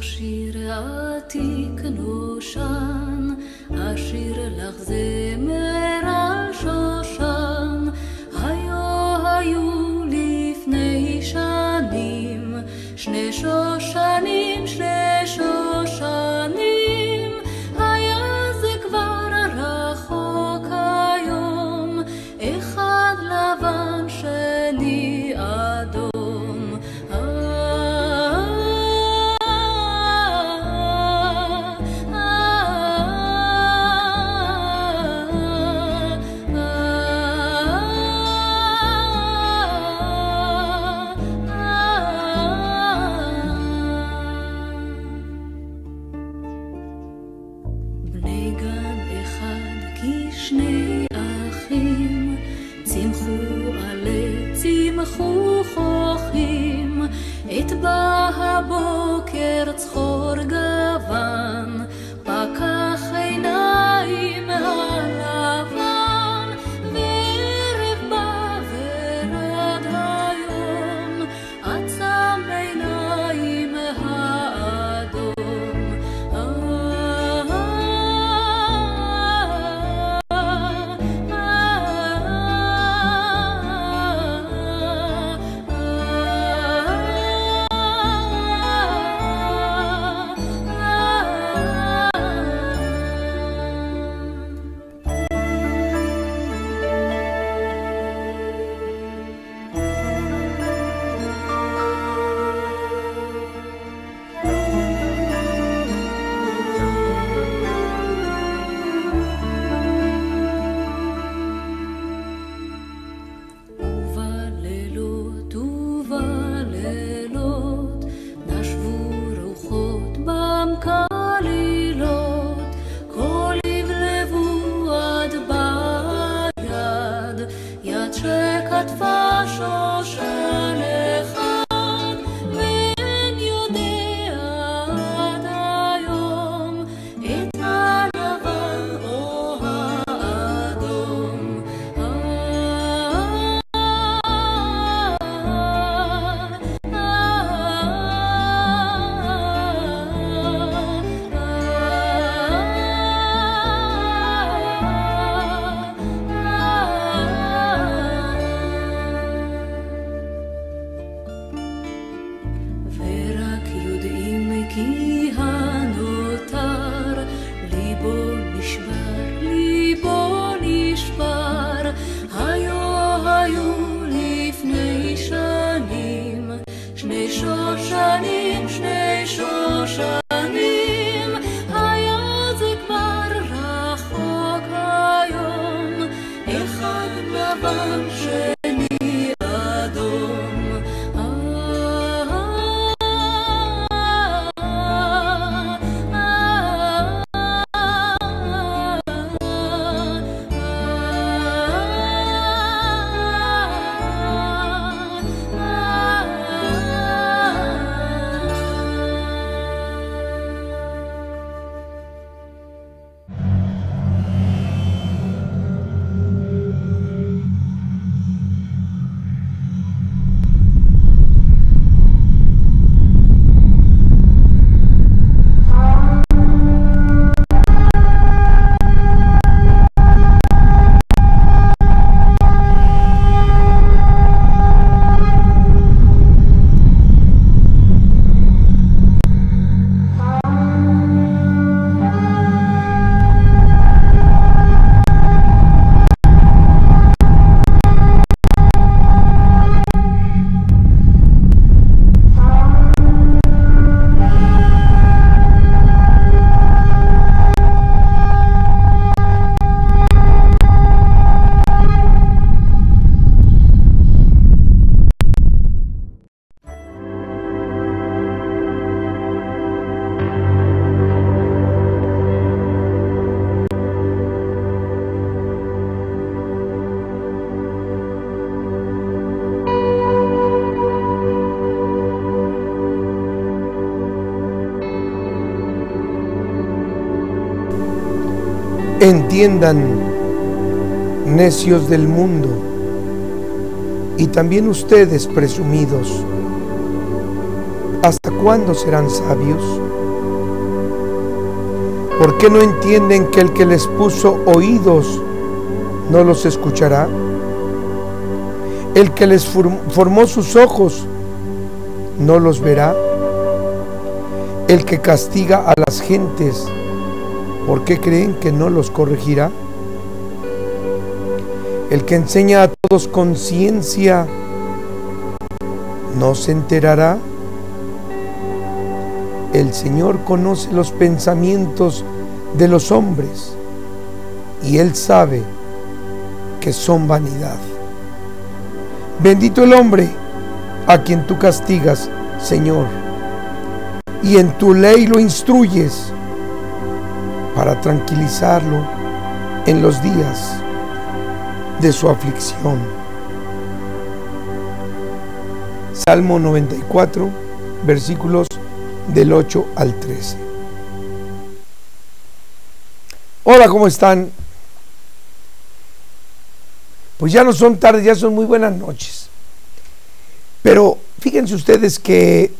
לך שיר עתיק נושן, אשיר לך זמר על שושן. היו לפני שנים שני שושנים, שני שושנים. היה זה כבר רחוק היום, אחד לבן שני אדום. צמחו חוכים, את בא הבוקר צחור גוון, פקח עיניים הלבן, וערב בא ורד היום, עצם עיניים האדום. שכתבה שושן אחד, ואין יודע עד היום את הלבן או האדום. כי הנותר ליבו נשבר. היו לפני שנים שני שושנים, שני שושנים. היה זה כבר רחוק היום, אחד לבן שני אדום. Entiendan, necios del mundo, y también ustedes presumidos, ¿hasta cuándo serán sabios? ¿Por qué no entienden que el que les puso oídos no los escuchará? El que les formó sus ojos no los verá. El que castiga a las gentes, ¿por qué creen que no los corregirá? El que enseña a todos con ciencia, ¿no se enterará? El Señor conoce los pensamientos de los hombres y Él sabe que son vanidad. Bendito el hombre a quien tú castigas, Señor, y en tu ley lo instruyes para tranquilizarlo en los días de su aflicción. Salmo 94, versículos del 8 al 13. Hola, ¿cómo están? Pues ya no son tardes, ya son muy buenas noches. Pero fíjense ustedes que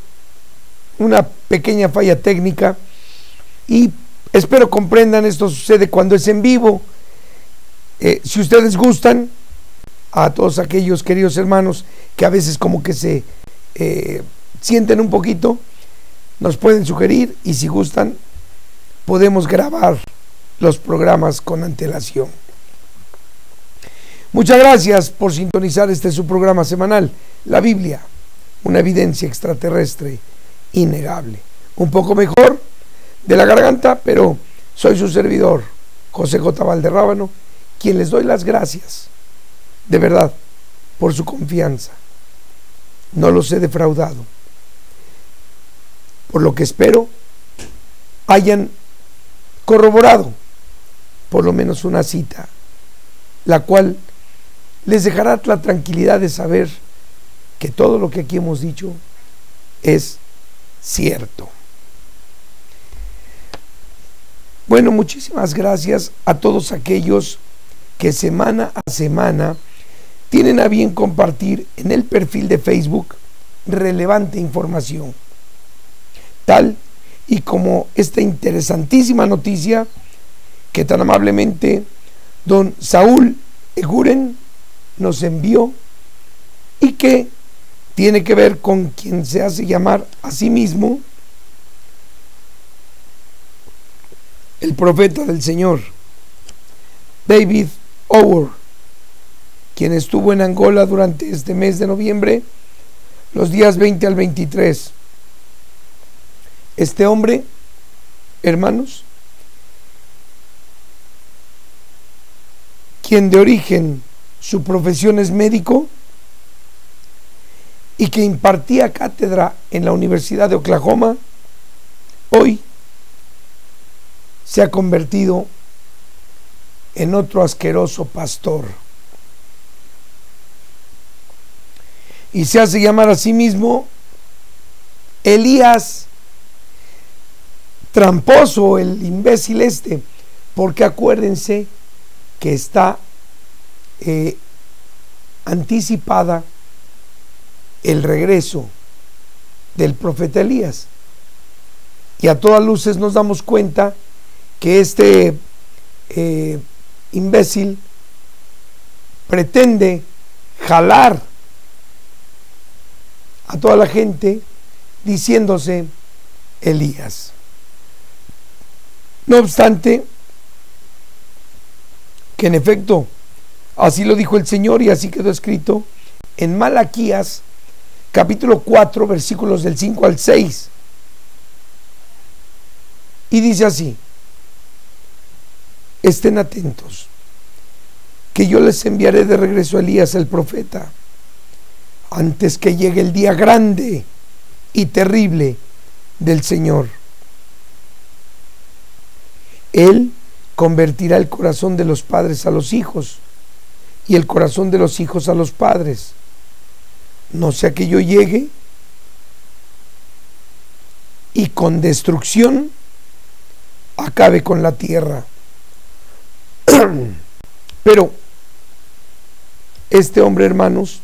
una pequeña falla técnica, y espero comprendan, esto sucede cuando es en vivo. Si ustedes gustan, a todos aquellos queridos hermanos que a veces como que se sienten un poquito, nos pueden sugerir, y si gustan podemos grabar los programas con antelación. Muchas gracias por sintonizar su programa semanal, La Biblia, una evidencia extraterrestre innegable. Un poco mejor de la garganta, pero soy su servidor, José J. Valderrábano, quien les doy las gracias, de verdad, por su confianza. No los he defraudado. Por lo que espero hayan corroborado por lo menos una cita, la cual les dejará la tranquilidad de saber que todo lo que aquí hemos dicho es cierto. Bueno, muchísimas gracias a todos aquellos que semana a semana tienen a bien compartir en el perfil de Facebook relevante información, tal y como esta interesantísima noticia que tan amablemente don Saúl Eguren nos envió, y que tiene que ver con quien se hace llamar a sí mismo el profeta del Señor, David Ower, quien estuvo en Angola durante este mes de noviembre, los días 20 al 23. Este hombre, hermanos, quien de origen su profesión es médico y que impartía cátedra en la Universidad de Oklahoma, hoy se ha convertido en otro asqueroso pastor y se hace llamar a sí mismo Elías tramposo, el imbécil porque acuérdense que está anticipada el regreso del profeta Elías, y a todas luces nos damos cuenta que este imbécil pretende jalar a toda la gente diciéndose Elías. No obstante, que en efecto así lo dijo el Señor, y así quedó escrito en Malaquías capítulo 4 versículos del 5 al 6, y dice así: estén atentos, que yo les enviaré de regreso a Elías el profeta, antes que llegue el día grande y terrible del Señor. Él convertirá el corazón de los padres a los hijos y el corazón de los hijos a los padres, no sea que yo llegue y con destrucción acabe con la tierra. Pero este hombre, hermanos,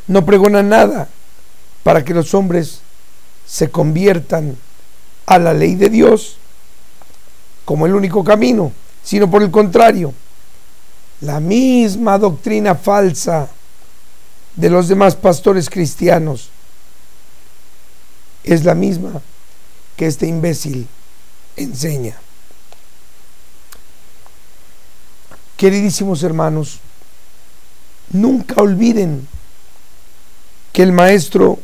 no pregona nada para que los hombres se conviertan a la ley de Dios como el único camino, sino por el contrario, la misma doctrina falsa de los demás pastores cristianos es la misma que este imbécil enseña. Queridísimos hermanos, nunca olviden que el Maestro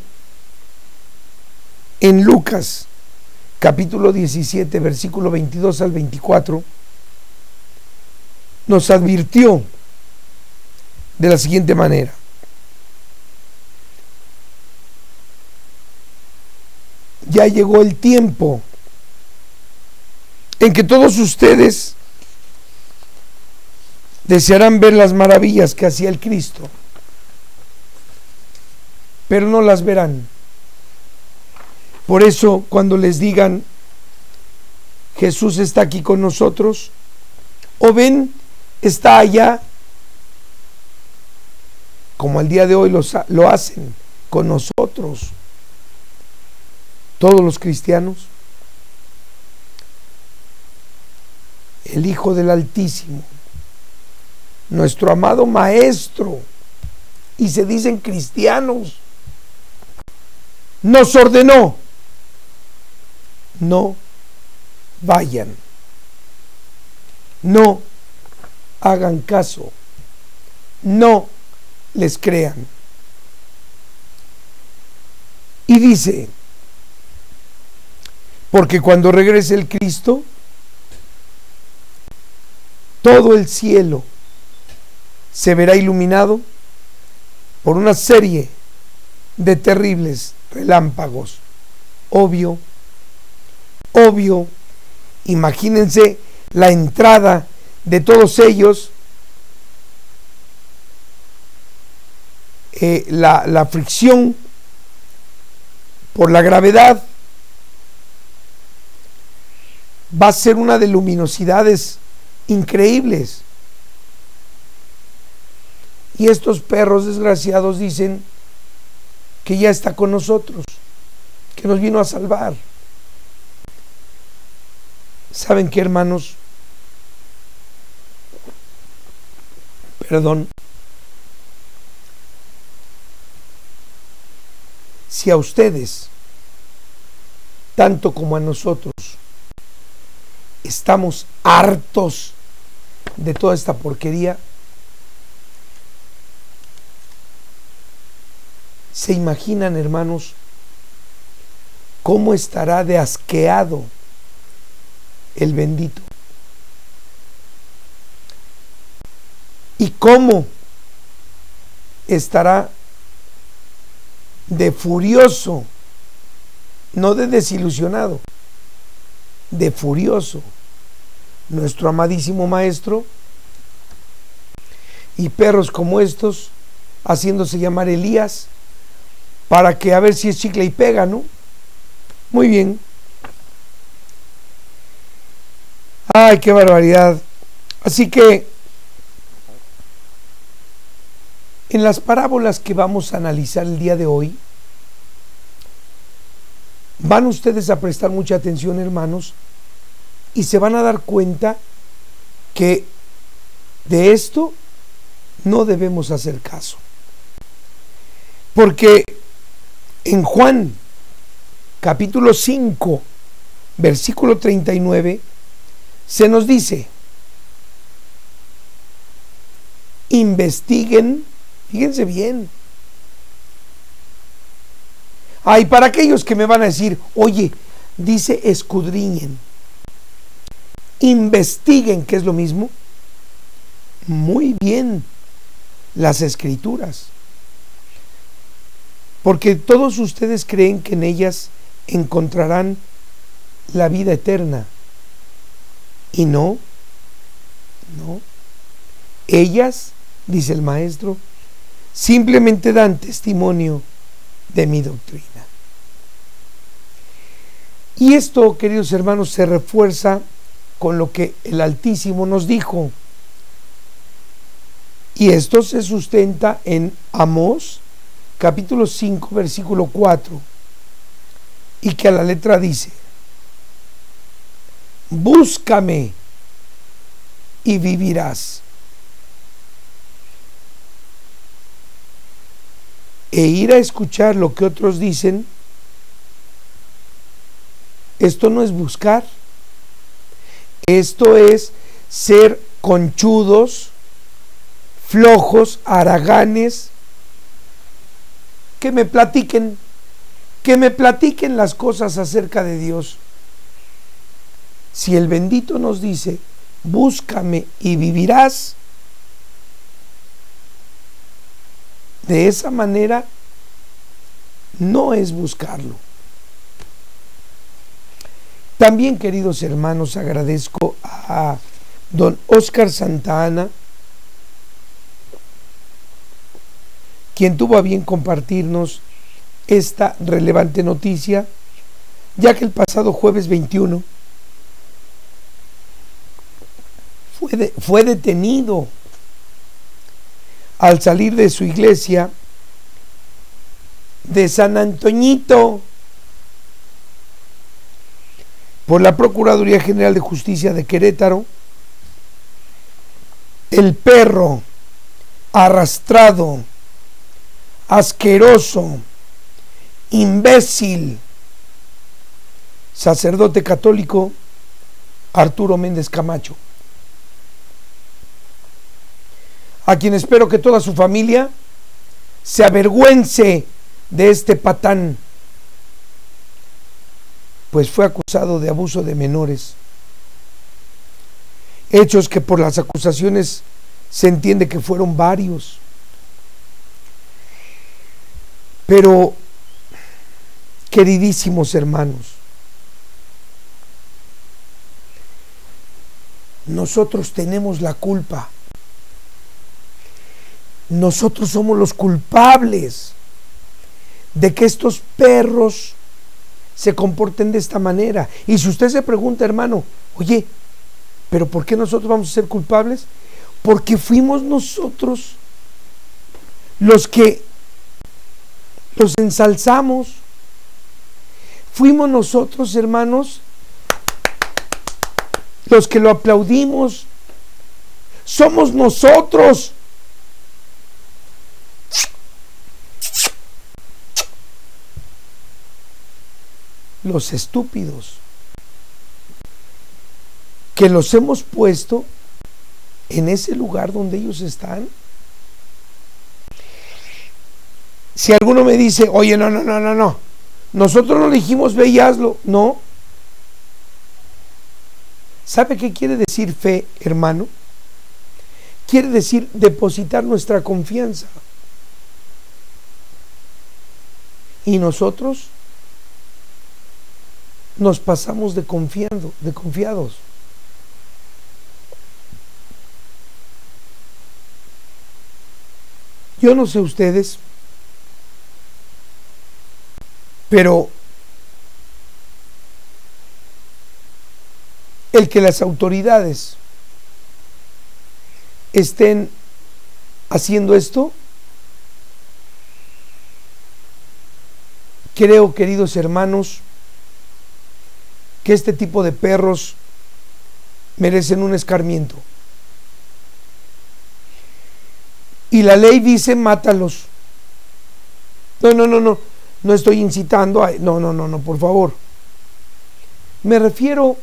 en Lucas capítulo 17 versículo 22 al 24 nos advirtió de la siguiente manera: ya llegó el tiempo en que todos ustedes desearán ver las maravillas que hacía el Cristo, pero no las verán. Por eso, cuando les digan Jesús está aquí con nosotros, o ven, está allá, como al día de hoy lo hacen con nosotros, todos los cristianos, el Hijo del Altísimo, nuestro amado Maestro, y se dicen cristianos, nos ordenó: no vayan, no hagan caso, no les crean. Y dice: porque cuando regrese el Cristo, todo el cielo se verá iluminado por una serie de terribles relámpagos. Obvio, imagínense la entrada de todos ellos, la fricción por la gravedad va a ser una de luminosidades increíbles. Y estos perros desgraciados dicen que ya está con nosotros, que nos vino a salvar. ¿Saben qué, hermanos? Perdón. Si a ustedes, tanto como a nosotros, estamos hartos de toda esta porquería, ¿se imaginan, hermanos, cómo estará de asqueado el bendito? ¿Y cómo estará de furioso, no de desilusionado, de furioso, nuestro amadísimo Maestro, y perros como estos haciéndose llamar Elías para que a ver si es chicle y pega, ¿no? Muy bien. Ay, qué barbaridad. Así que en las parábolas que vamos a analizar el día de hoy, van ustedes a prestar mucha atención, hermanos, y se van a dar cuenta que de esto no debemos hacer caso. Porque en Juan capítulo 5, versículo 39, se nos dice: investiguen, fíjense bien. Ay, para aquellos que me van a decir, oye, dice escudriñen, investiguen, que es lo mismo. Muy bien, las Escrituras, porque todos ustedes creen que en ellas encontrarán la vida eterna, y no, ellas, dice el Maestro, simplemente dan testimonio de mi doctrina. Y esto, queridos hermanos, se refuerza con lo que el Altísimo nos dijo, y esto se sustenta en Amós capítulo 5 versículo 4, y que a la letra dice: búscame y vivirás. E ir a escuchar lo que otros dicen, esto no es buscar, esto es ser conchudos, flojos, haraganes, que me platiquen las cosas acerca de Dios. Si el bendito nos dice, búscame y vivirás, de esa manera no es buscarlo. También, queridos hermanos, agradezco a don Oscar Santa Ana, quien tuvo a bien compartirnos esta relevante noticia, ya que el pasado jueves 21 fue detenido al salir de su iglesia de San Antoñito por la Procuraduría General de Justicia de Querétaro. El perro arrastrado, asqueroso, imbécil, sacerdote católico Arturo Méndez Camacho, a quien espero que toda su familia se avergüence de este patán, pues fue acusado de abuso de menores, hechos que por las acusaciones se entiende que fueron varios. Pero, queridísimos hermanos, nosotros tenemos la culpa. Nosotros somos los culpables de que estos perros se comporten de esta manera. Y si usted se pregunta, hermano, oye, ¿pero por qué nosotros vamos a ser culpables? Porque fuimos nosotros los que los ensalzamos. Fuimos nosotros, hermanos, los que lo aplaudimos. Somos nosotros los estúpidos que los hemos puesto en ese lugar donde ellos están. Si alguno me dice, oye, no, nosotros no dijimos ve y hazlo, no. ¿Sabe qué quiere decir fe, hermano? Quiere decir depositar nuestra confianza. Y nosotros nos pasamos de confiados. Yo no sé ustedes, pero el que las autoridades estén haciendo esto, creo, queridos hermanos, que este tipo de perros merecen un escarmiento. Y la ley dice, mátalos. No estoy incitando a... No, por favor. Me refiero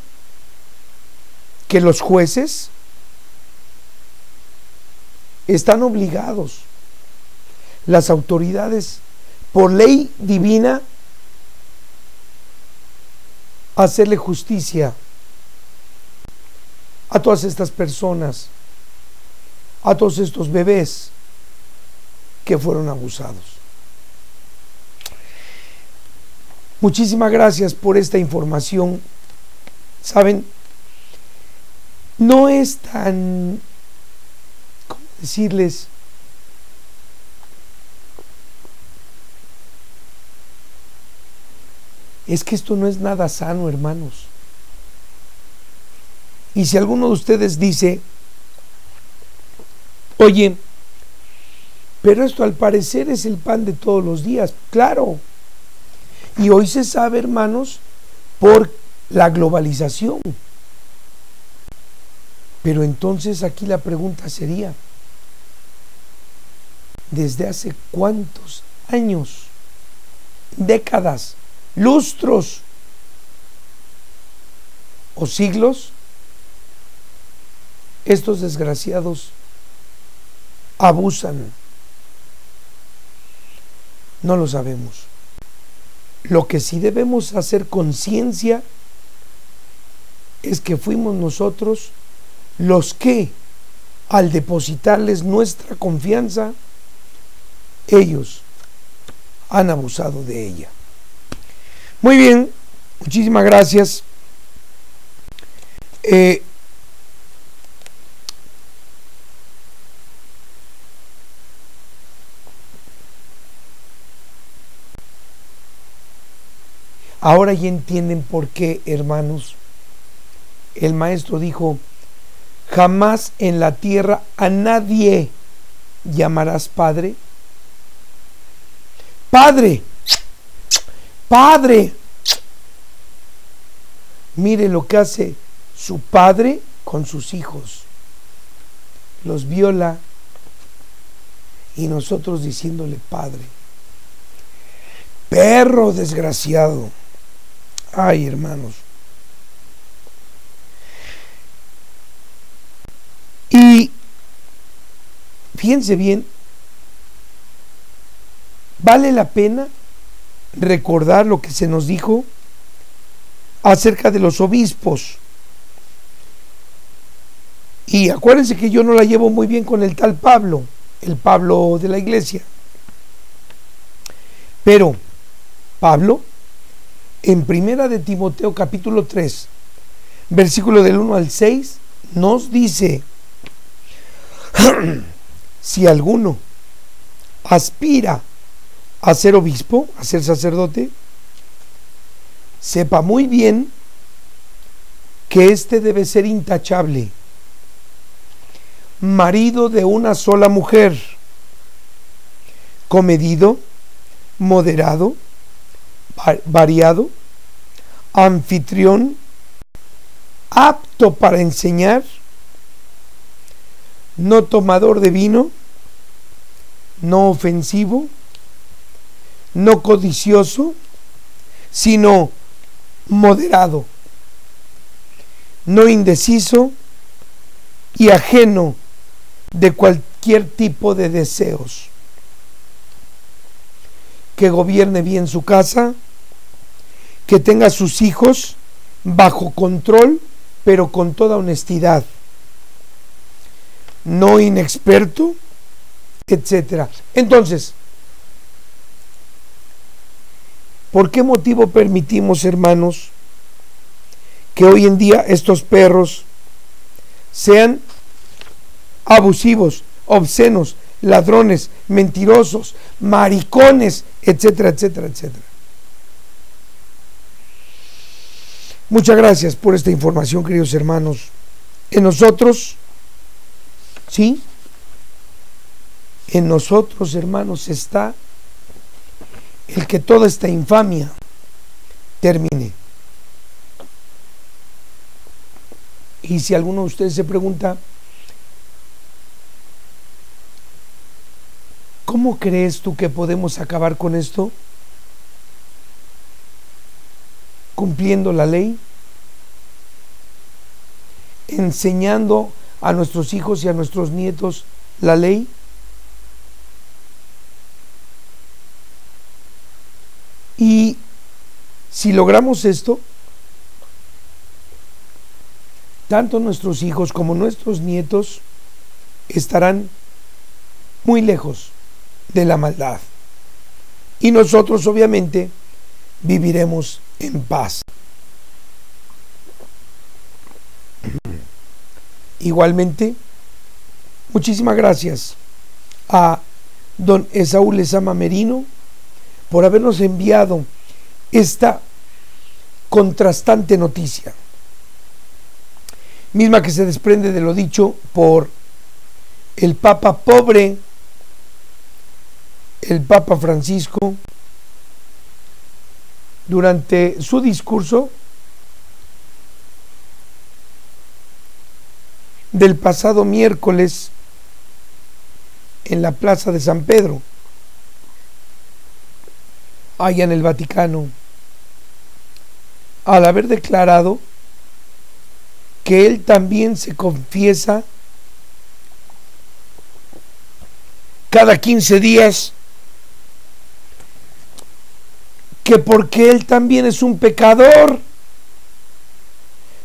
que los jueces están obligados, las autoridades, por ley divina, a hacerle justicia a todas estas personas, a todos estos bebés que fueron abusados. Muchísimas gracias por esta información. Saben, no es tan, ¿cómo decirles? Es que esto no es nada sano, hermanos. Y si alguno de ustedes dice, oye, pero esto al parecer es el pan de todos los días, claro. Y hoy se sabe, hermanos, por la globalización, Pero entonces aquí la pregunta sería, ¿desde hace cuántos años, décadas, lustros o siglos estos desgraciados abusan? No lo sabemos. Lo que sí debemos hacer conciencia es que fuimos nosotros los que, al depositarles nuestra confianza, ellos han abusado de ella. Muy bien, muchísimas gracias. Ahora ya entienden por qué, hermanos, el maestro dijo: jamás en la tierra a nadie llamarás padre. Padre, padre. Mire lo que hace su padre con sus hijos. Los viola y nosotros diciéndole padre. Perro desgraciado. Ay, hermanos. Y fíjense bien, vale la pena recordar lo que se nos dijo acerca de los obispos. Y acuérdense que yo no la llevo muy bien con el tal Pablo, el Pablo de la iglesia. Pero Pablo, en primera de Timoteo capítulo 3, versículo del 1 al 6, nos dice: si alguno aspira a ser obispo, a ser sacerdote, sepa muy bien que éste debe ser intachable, marido de una sola mujer, comedido, moderado, variado, anfitrión, apto para enseñar, no tomador de vino, no ofensivo, no codicioso, sino moderado, no indeciso y ajeno de cualquier tipo de deseos, que gobierne bien su casa, que tenga a sus hijos bajo control, pero con toda honestidad, no inexperto, etcétera. Entonces, ¿por qué motivo permitimos, hermanos, que hoy en día estos perros sean abusivos, obscenos, ladrones, mentirosos, maricones, etcétera, etcétera, etcétera? Muchas gracias por esta información, queridos hermanos. En nosotros, sí, en nosotros, hermanos, está el que toda esta infamia termine. Y si alguno de ustedes se pregunta, ¿cómo crees tú que podemos acabar con esto? Cumpliendo la ley, enseñando a nuestros hijos y a nuestros nietos la ley. Y si logramos esto, tanto nuestros hijos como nuestros nietos estarán muy lejos de la maldad. Y nosotros, obviamente, viviremos en paz. Igualmente, muchísimas gracias a don Esaú Lezama Merino por habernos enviado esta contrastante noticia, misma que se desprende de lo dicho por el Papa pobre, el Papa Francisco, durante su discurso del pasado miércoles en la Plaza de San Pedro, allá en el Vaticano, al haber declarado que él también se confiesa cada 15 días, que porque él también es un pecador.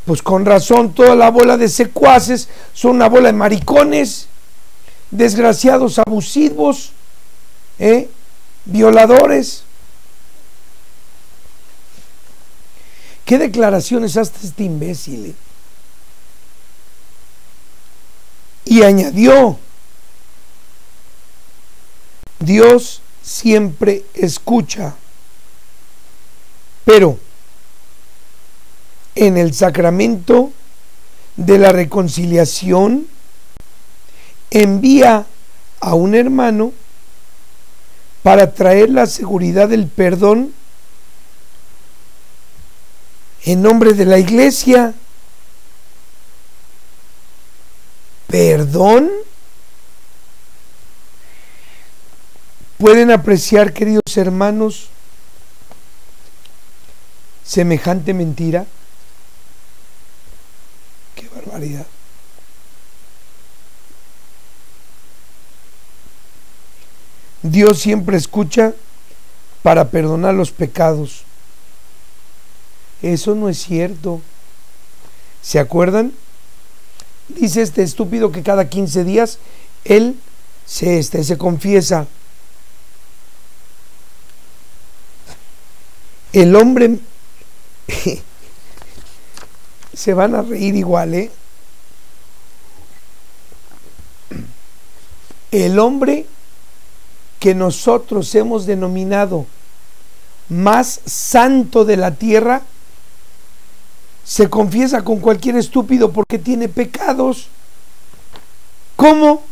Pues con razón, toda la bola de secuaces son una bola de maricones, desgraciados, abusivos, violadores. ¿Qué declaraciones hace este imbécil? Y añadió: Dios siempre escucha, pero en el sacramento de la reconciliación envía a un hermano para traer la seguridad del perdón en nombre de la Iglesia. ¿Perdón? ¿Pueden apreciar, queridos hermanos, semejante mentira? ¡Qué barbaridad! Dios siempre escucha para perdonar los pecados. Eso no es cierto. ¿Se acuerdan? Dice este estúpido que cada 15 días él se confiesa. El hombre se van a reír igual, El hombre que nosotros hemos denominado más santo de la tierra se confiesa con cualquier estúpido porque tiene pecados. ¿Cómo?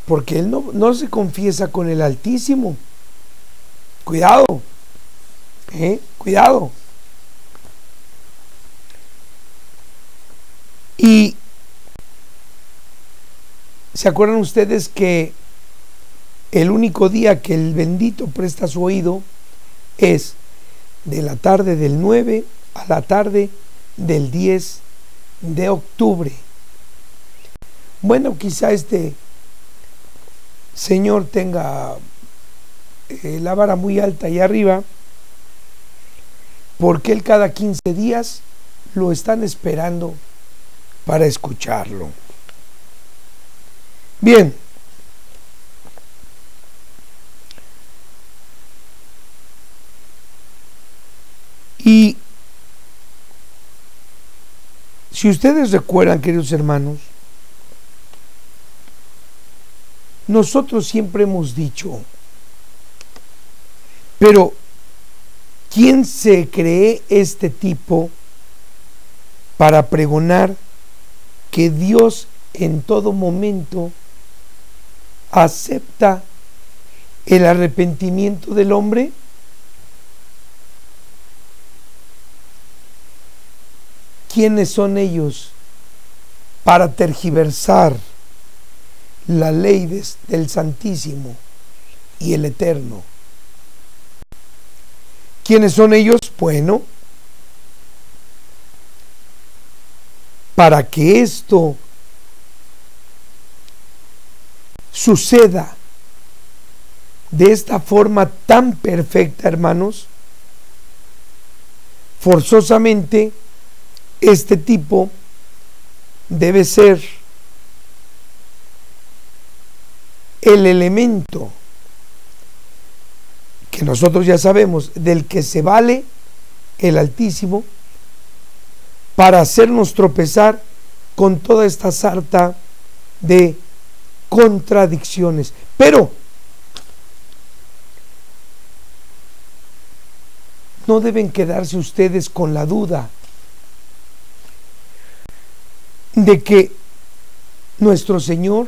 Porque él no se confiesa con el Altísimo. Cuidado, cuidado. Y ¿se acuerdan ustedes que el único día que el bendito presta su oído es de la tarde del 9 a la tarde del 10 de octubre? Bueno, quizá este señor tenga la vara muy alta ahí arriba, porque él cada 15 días lo están esperando para escucharlo. Bien, y si ustedes recuerdan, queridos hermanos, nosotros siempre hemos dicho, pero ¿quién se cree este tipo para pregonar que Dios en todo momento acepta el arrepentimiento del hombre? ¿Quiénes son ellos para tergiversar la ley del Santísimo y el Eterno? ¿Quiénes son ellos? Bueno, para que esto suceda de esta forma tan perfecta, hermanos, forzosamente este tipo debe ser el elemento que nosotros ya sabemos del que se vale el Altísimo para hacernos tropezar con toda esta sarta de contradicciones. Pero no deben quedarse ustedes con la duda de que nuestro Señor,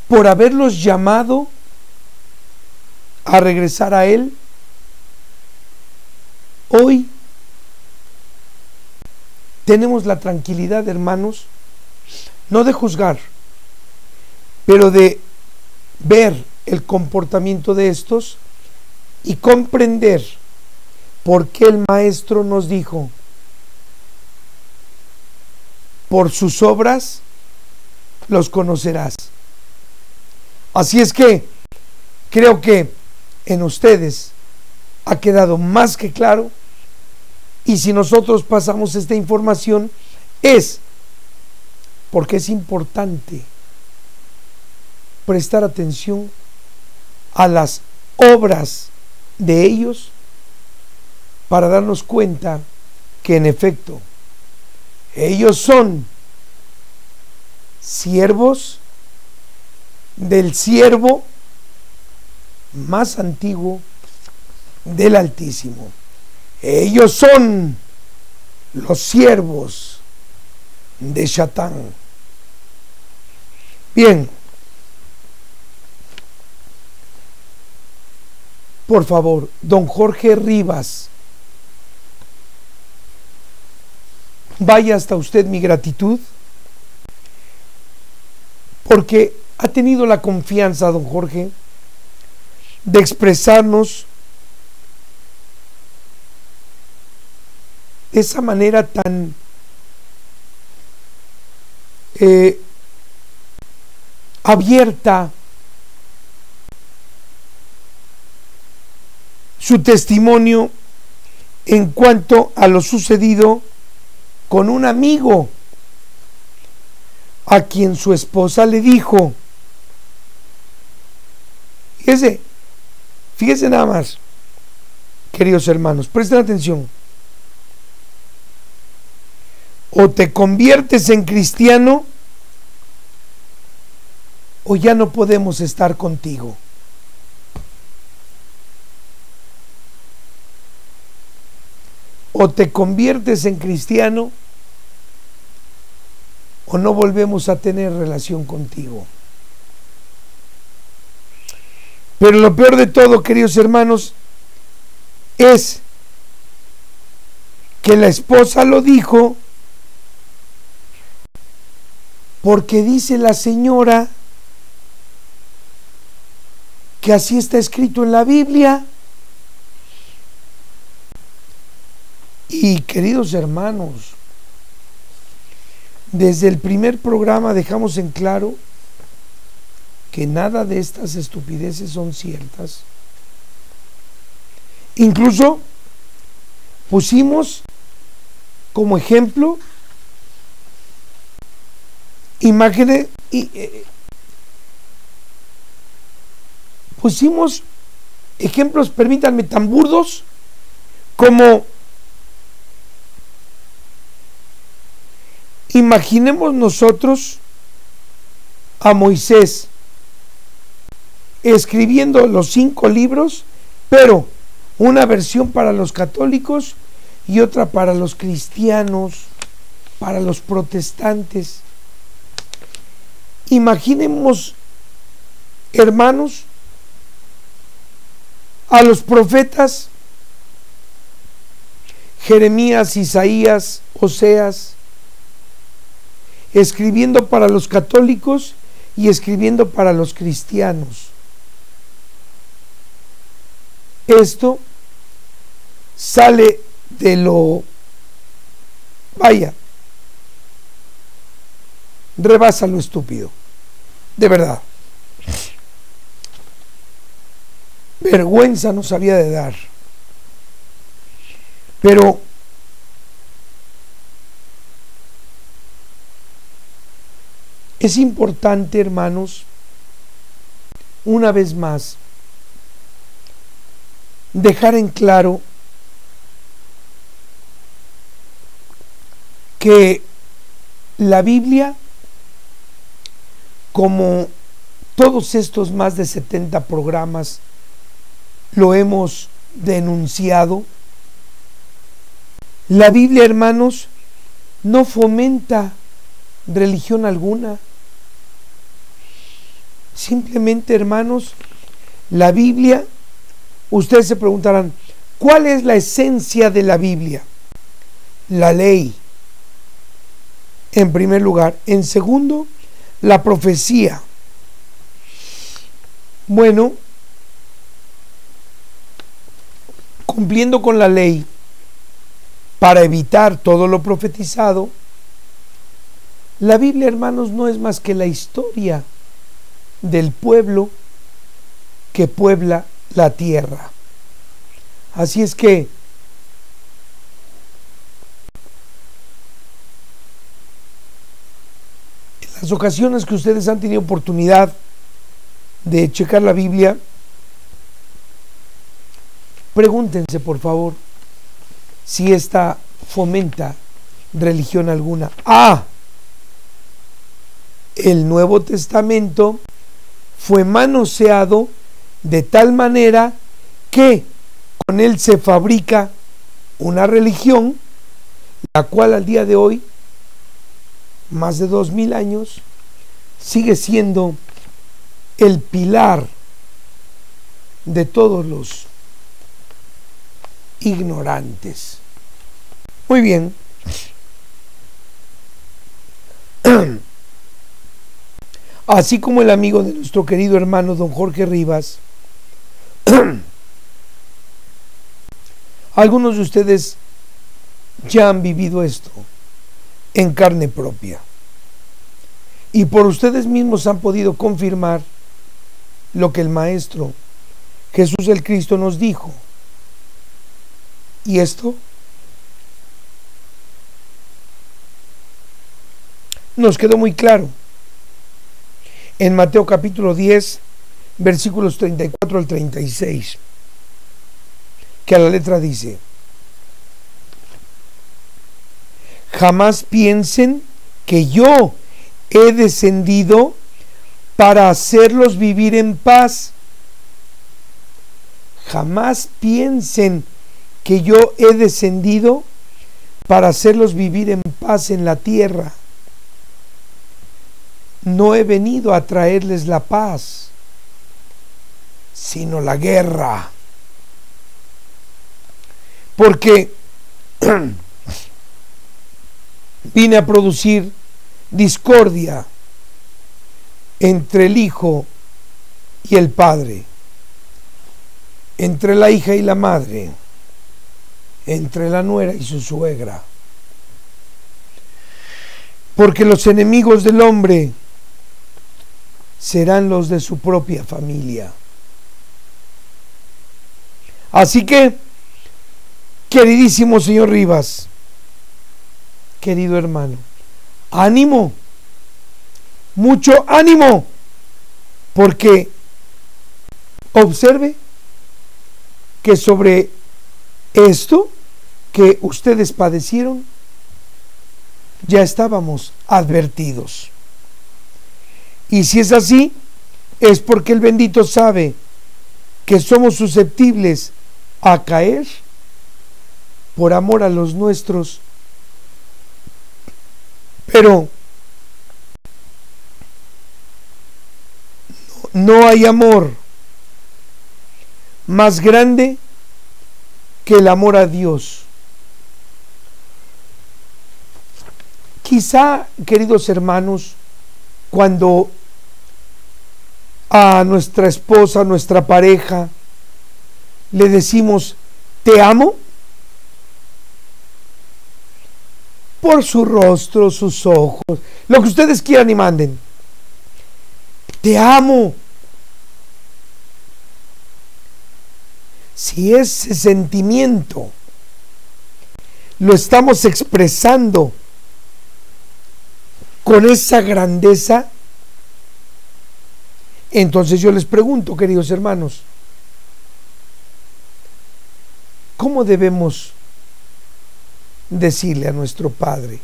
por haberlos llamado a regresar a Él, hoy tenemos la tranquilidad, hermanos, no de juzgar, pero de ver el comportamiento de estos y comprender por qué el Maestro nos dijo: por sus obras los conocerás. Así es que creo que en ustedes ha quedado más que claro, y si nosotros pasamos esta información es porque es importante prestar atención a las obras de ellos para darnos cuenta que en efecto ellos son siervos del siervo más antiguo del Altísimo. Ellos son los siervos de Satán. Bien, por favor, don Jorge Rivas, vaya hasta usted mi gratitud, porque ha tenido la confianza, don Jorge, de expresarnos de esa manera tan abierta su testimonio en cuanto a lo sucedido con un amigo a quien su esposa le dijo, fíjese nada más, queridos hermanos, presten atención: o te conviertes en cristiano o ya no podemos estar contigo. O te conviertes en cristiano o no volvemos a tener relación contigo. Pero lo peor de todo, queridos hermanos, es que la esposa lo dijo porque dice la señora que así está escrito en la Biblia. Y queridos hermanos, desde el primer programa dejamos en claro que nada de estas estupideces son ciertas. Incluso pusimos como ejemplo imágenes pusimos ejemplos, permítanme, tan burdos como: imaginemos nosotros a Moisés escribiendo los 5 libros, pero una versión para los católicos y otra para los cristianos, para los protestantes. Imaginemos, hermanos, a los profetas Jeremías, Isaías, Oseas, escribiendo para los católicos y escribiendo para los cristianos. Esto sale de lo, rebasa lo estúpido, de verdad. Vergüenza nos había de dar. Pero es importante, hermanos, una vez más, dejar en claro que la Biblia, como todos estos más de 70 programas lo hemos denunciado, la Biblia, hermanos, no fomenta religión alguna. Simplemente, hermanos, la Biblia, ustedes se preguntarán, ¿cuál es la esencia de la Biblia? La ley, en primer lugar. En segundo, la profecía. Bueno, cumpliendo con la ley, para evitar todo lo profetizado, la Biblia, hermanos, no es más que la historia del pueblo que puebla la tierra. Así es que en las ocasiones que ustedes han tenido oportunidad de checar la Biblia, pregúntense por favor si esta fomenta religión alguna. El Nuevo Testamento fue manoseado de tal manera que con él se fabrica una religión, la cual al día de hoy, más de 2000 años, sigue siendo el pilar de todos los ignorantes. Muy bien. Así como el amigo de nuestro querido hermano don Jorge Rivas, algunos de ustedes ya han vivido esto en carne propia y por ustedes mismos han podido confirmar lo que el Maestro Jesús el Cristo nos dijo. Y esto nos quedó muy claro en Mateo capítulo 10, versículos 34 al 36, que a la letra dice: jamás piensen que yo he descendido para hacerlos vivir en paz. Jamás piensen que yo he descendido para hacerlos vivir en paz en la tierra. No he venido a traerles la paz, sino la guerra. Porque vine a producir discordia entre el hijo y el padre, entre la hija y la madre, entre la nuera y su suegra. Porque los enemigos del hombre serán los de su propia familia. Así que, queridísimo señor Rivas, querido hermano, ánimo, mucho ánimo, porque observe que sobre esto que ustedes padecieron ya estábamos advertidos. Y si es así, es porque el bendito sabe que somos susceptibles a caer por amor a los nuestros. Pero no hay amor más grande que el amor a Dios. Quizá, queridos hermanos, cuando a nuestra esposa, a nuestra pareja, le decimos te amo, por su rostro, sus ojos, lo que ustedes quieran y manden, te amo. Si ese sentimiento lo estamos expresando con esa grandeza, entonces yo les pregunto, queridos hermanos, ¿cómo debemos decirle a nuestro Padre?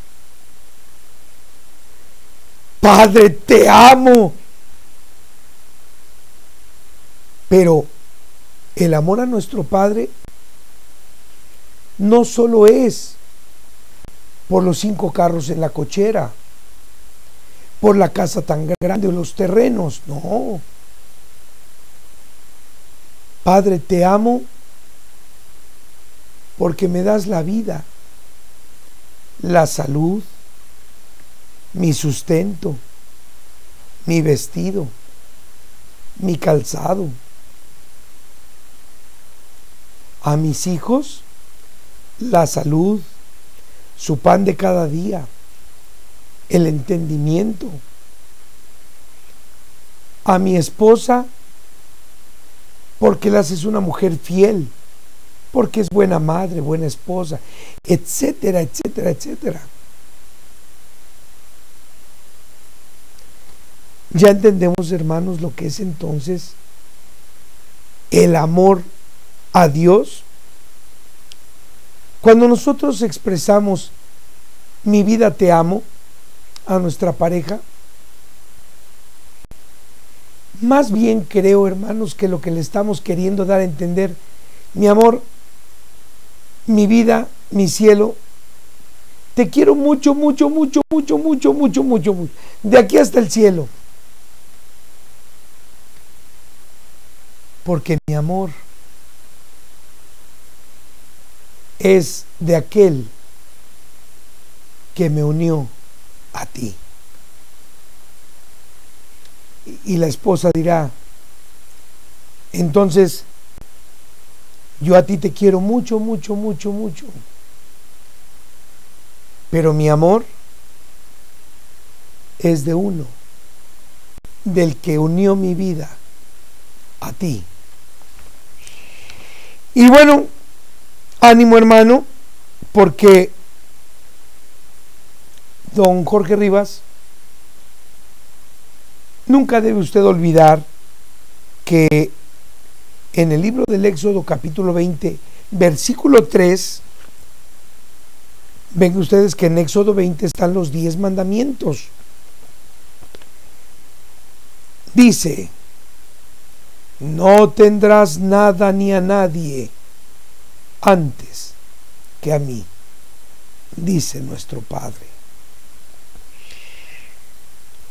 Padre, te amo. Pero el amor a nuestro Padre no solo es por los 5 carros en la cochera, por la casa tan grande o los terrenos, no. Padre, te amo porque me das la vida, la salud, mi sustento, mi vestido, mi calzado. A mis hijos, la salud, su pan de cada día, el entendimiento. A mi esposa, porque la haces una mujer fiel, porque es buena madre, buena esposa, etcétera, etcétera, etcétera. Ya entendemos, hermanos, lo que es entonces el amor a Dios. Cuando nosotros expresamos mi vida te amo a nuestra pareja, más bien creo, hermanos, que lo que le estamos queriendo dar a entender, mi amor, mi vida, mi cielo, te quiero mucho, mucho, mucho, mucho, mucho, mucho, mucho, mucho, de aquí hasta el cielo. Porque mi amor es de aquel que me unió a ti. Y la esposa dirá, entonces yo a ti te quiero mucho, mucho, mucho, mucho, pero mi amor es de uno, del que unió mi vida a ti. Y bueno, ánimo, hermano, porque don Jorge Rivas, nunca debe usted olvidar que en el libro del Éxodo capítulo 20, versículo 3, ven ustedes que en Éxodo 20 están los 10 mandamientos. Dice, no tendrás nada ni a nadie antes que a mí, dice nuestro Padre.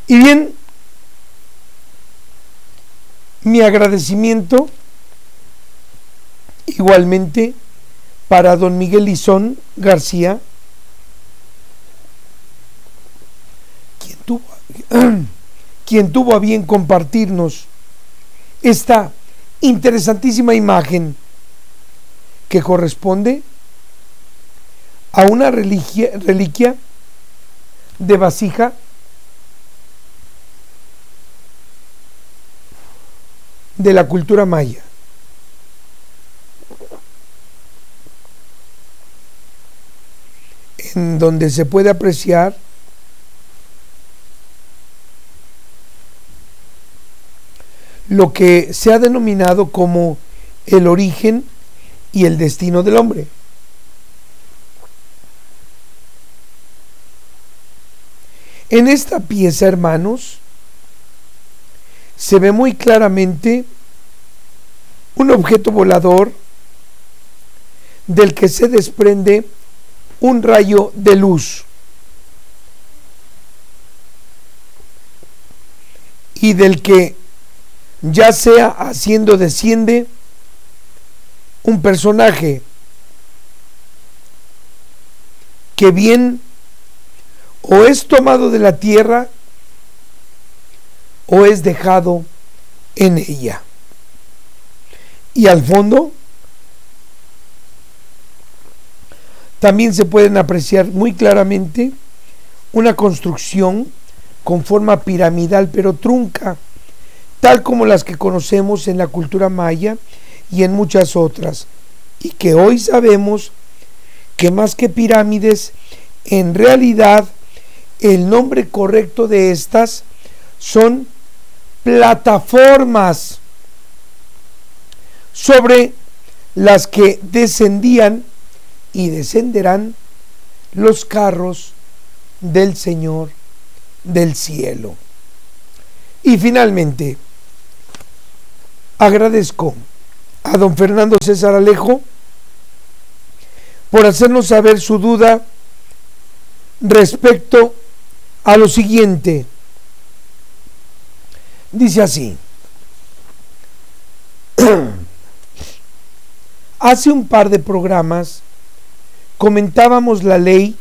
Y bien, mi agradecimiento igualmente para don Miguel Lizón García, quien tuvo a bien compartirnos esta interesantísima imagen que corresponde a una reliquia de vasija de la cultura maya. En donde se puede apreciar lo que se ha denominado como el origen y el destino del hombre. En esta pieza, hermanos, se ve muy claramente un objeto volador del que se desprende un rayo de luz y del que ya sea haciendo desciende un personaje que bien o es tomado de la tierra o es dejado en ella. Y al fondo también se pueden apreciar muy claramente una construcción con forma piramidal pero trunca, tal como las que conocemos en la cultura maya y en muchas otras, y que hoy sabemos que más que pirámides, en realidad el nombre correcto de estas son plataformas sobre las que descendían y descenderán los carros del Señor del cielo. Y finalmente, agradezco a don Fernando César Alejo por hacernos saber su duda respecto a lo siguiente. Dice así: hace un par de programas comentábamos la ley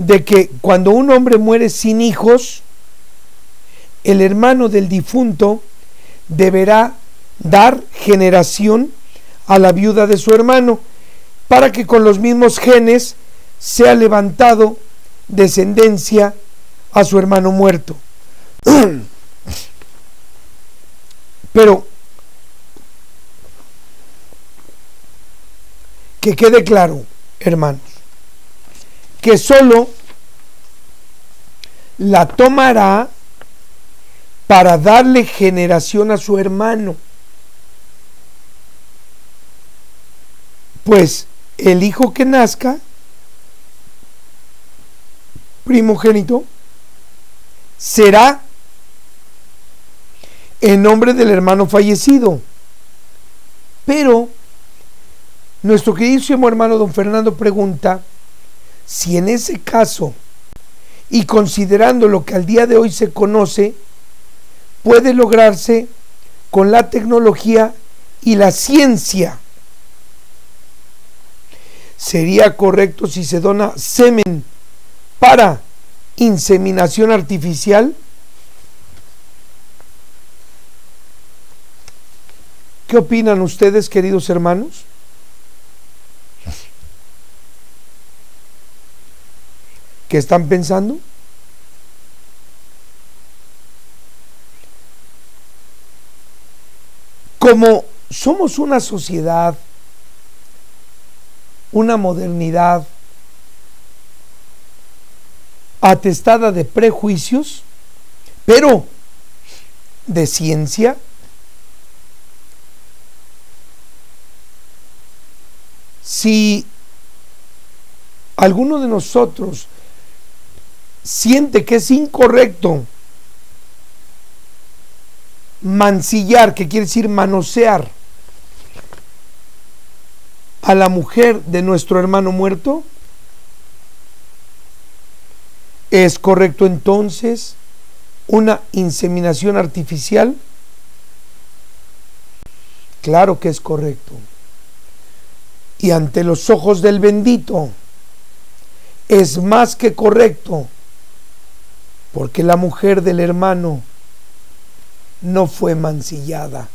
de que cuando un hombre muere sin hijos, el hermano del difunto deberá dar generación a la viuda de su hermano, para que con los mismos genes sea levantado descendencia a su hermano muerto. Pero que quede claro, hermanos, que solo la tomará para darle generación a su hermano, pues el hijo que nazca primogénito será en nombre del hermano fallecido. Pero nuestro queridísimo hermano don Fernando pregunta si en ese caso, y considerando lo que al día de hoy se conoce, puede lograrse con la tecnología y la ciencia. ¿Sería correcto si se dona semen para inseminación artificial? ¿Qué opinan ustedes, queridos hermanos? ¿Qué están pensando? Como somos una sociedad, una modernidad atestada de prejuicios, pero de ciencia, si alguno de nosotros siente que es incorrecto mancillar, que quiere decir manosear, a la mujer de nuestro hermano muerto, ¿es correcto entonces una inseminación artificial? Claro que es correcto. Y ante los ojos del bendito es más que correcto, porque la mujer del hermano no fue mancillada,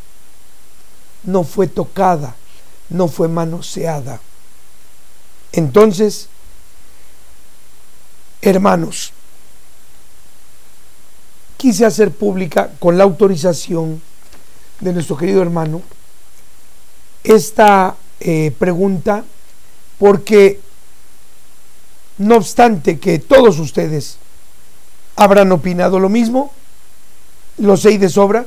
no fue tocada, no fue manoseada. Entonces, hermanos, quise hacer pública, con la autorización de nuestro querido hermano, esta pregunta, porque no obstante que todos ustedes habrán opinado lo mismo, lo sé y de sobra,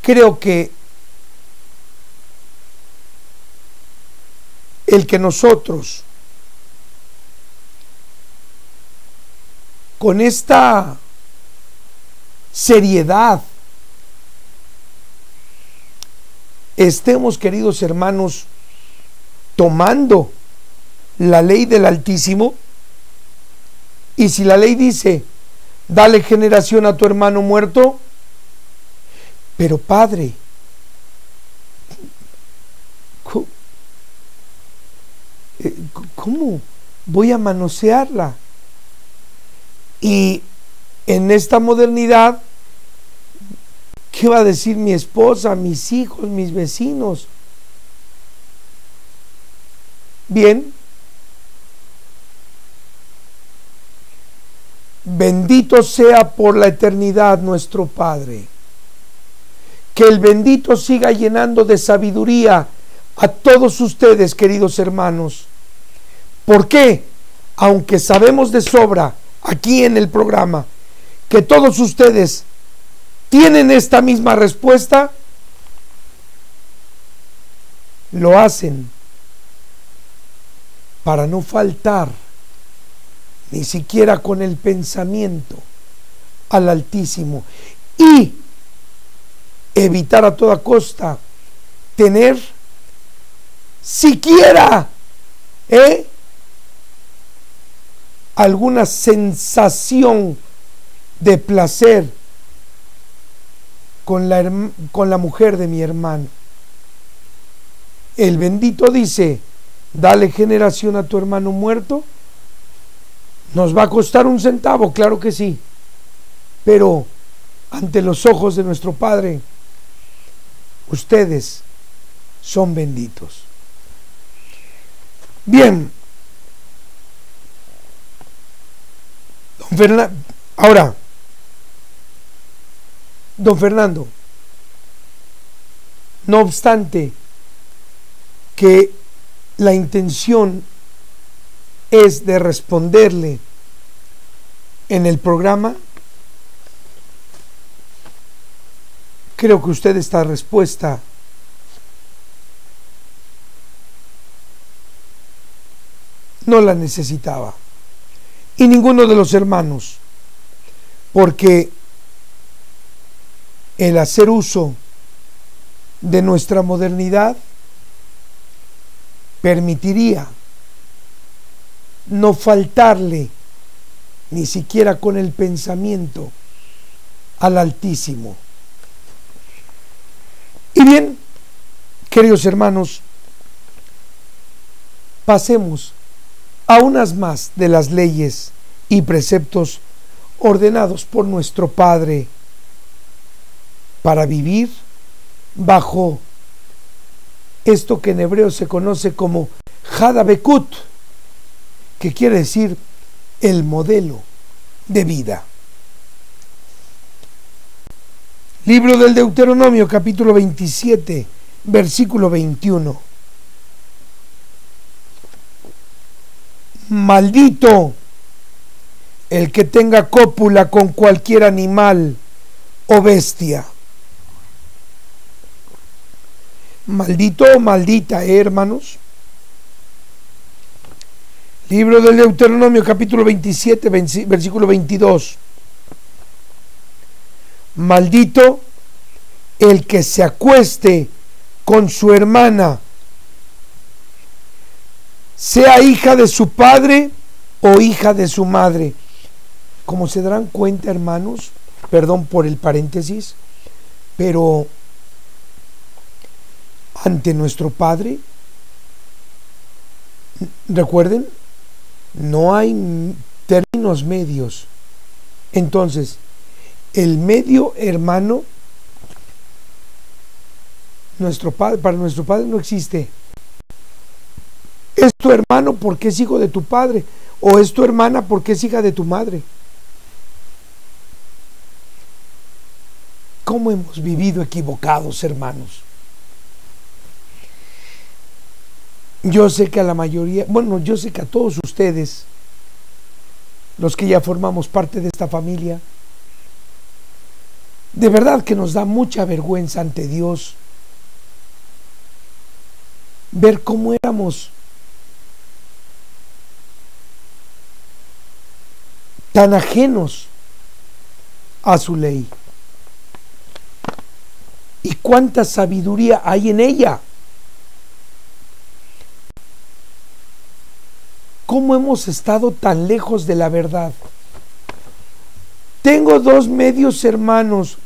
creo que el que nosotros con esta seriedad estemos, queridos hermanos, tomando la ley del Altísimo, y si la ley dice dale generación a tu hermano muerto, pero padre, ¿cómo voy a manosearla? Y en esta modernidad, ¿qué va a decir mi esposa, mis hijos, mis vecinos? Bien, bendito sea por la eternidad nuestro Padre. Que el bendito siga llenando de sabiduría a todos ustedes, queridos hermanos. ¿Por qué? Aunque sabemos de sobra aquí en el programa que todos ustedes tienen esta misma respuesta, lo hacen para no faltar ni siquiera con el pensamiento al Altísimo y evitar a toda costa tener siquiera alguna sensación de placer con la mujer de mi hermano. El bendito dice dale generación a tu hermano muerto. Nos va a costar un centavo, claro que sí, pero ante los ojos de nuestro Padre, ustedes son benditos. Bien, ahora, don Fernando, no obstante que la intención es de responderle en el programa, creo que usted esta respuesta no la necesitaba, y ninguno de los hermanos, porque el hacer uso de nuestra modernidad permitiría no faltarle ni siquiera con el pensamiento al Altísimo. Y bien, queridos hermanos, pasemos a unas más de las leyes y preceptos ordenados por nuestro Padre para vivir bajo esto que en hebreo se conoce como Hadabekut, que quiere decir el modelo de vida. Libro del Deuteronomio, capítulo 27, versículo 21. Maldito el que tenga cópula con cualquier animal o bestia. Maldito o maldita, hermanos. Libro del Deuteronomio, capítulo 27, versículo 22. Maldito el que se acueste con su hermana, sea hija de su padre o hija de su madre. Como se darán cuenta, hermanos, perdón por el paréntesis, pero ante nuestro Padre, recuerden, no hay términos medios. Entonces, el medio hermano, para nuestro Padre no existe. Es tu hermano porque es hijo de tu padre, o es tu hermana porque es hija de tu madre. ¿Cómo hemos vivido equivocados, hermanos? Yo sé que a la mayoría, yo sé que a todos ustedes, los que ya formamos parte de esta familia, de verdad que nos da mucha vergüenza ante Dios ver cómo éramos tan ajenos a su ley y cuánta sabiduría hay en ella. ¿Cómo hemos estado tan lejos de la verdad? Tengo dos medios hermanos.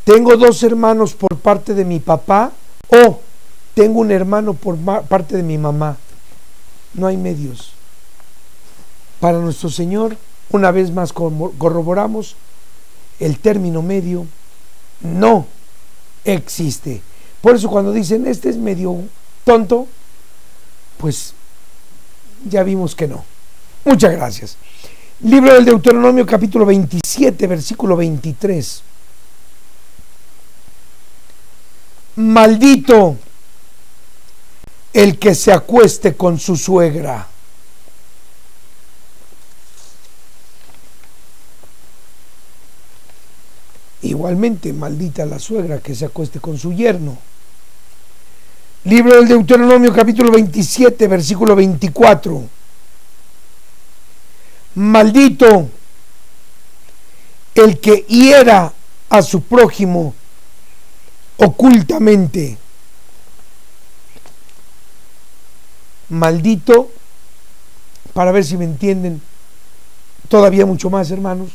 Tengo dos hermanos por parte de mi papá, o tengo un hermano por parte de mi mamá. No hay medios. Para nuestro Señor, una vez más corroboramos, el término medio no existe. Por eso cuando dicen, este es medio tonto, pues ya vimos que no. Muchas gracias. Libro del Deuteronomio, capítulo 27, versículo 23. Maldito el que se acueste con su suegra. Igualmente, maldita la suegra que se acueste con su yerno. Libro del Deuteronomio, capítulo 27, versículo 24. Maldito el que hiera a su prójimo ocultamente. Maldito, para ver si me entienden todavía mucho más, hermanos.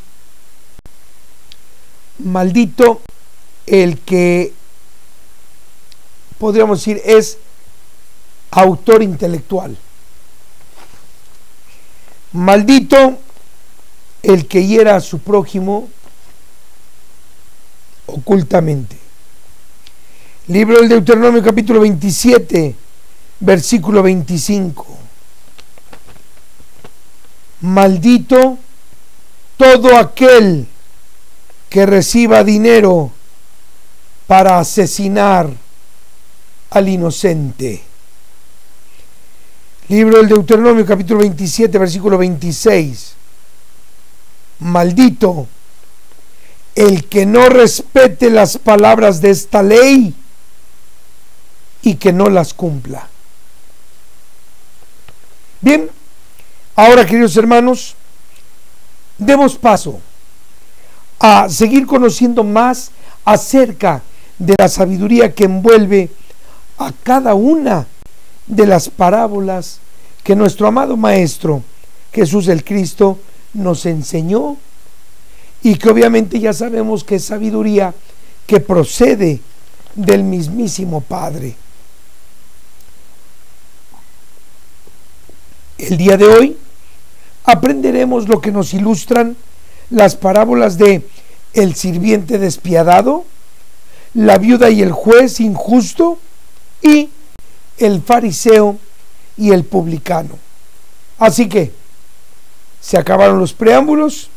Maldito el que, podríamos decir, es autor intelectual. Maldito el que hiera a su prójimo ocultamente. Libro del Deuteronomio capítulo 27, versículo 25. Maldito todo aquel que reciba dinero para asesinar al inocente. Libro del Deuteronomio capítulo 27, versículo 26. Maldito el que no respete las palabras de esta ley y que no las cumpla. Bien, ahora, queridos hermanos, demos paso a seguir conociendo más acerca de la sabiduría que envuelve a cada una de las parábolas que nuestro amado Maestro Jesús el Cristo nos enseñó, y que obviamente ya sabemos que es sabiduría que procede del mismísimo Padre. El día de hoy aprenderemos lo que nos ilustran las parábolas de el sirviente despiadado, la viuda y el juez injusto, y el fariseo y el publicano. Así que se acabaron los preámbulos,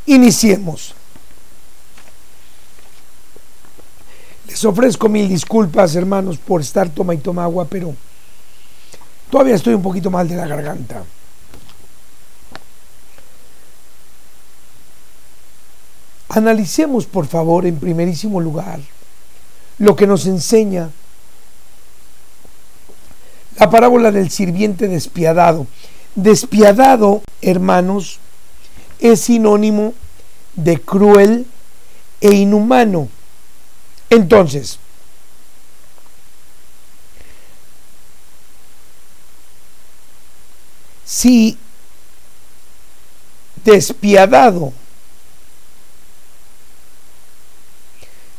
iniciemos. Les ofrezco mil disculpas, hermanos, por estar toma y toma agua, pero todavía estoy un poquito mal de la garganta. Analicemos, por favor, en primerísimo lugar, lo que nos enseña la parábola del sirviente despiadado. Despiadado, hermanos, es sinónimo de cruel e inhumano. Entonces, si despiadado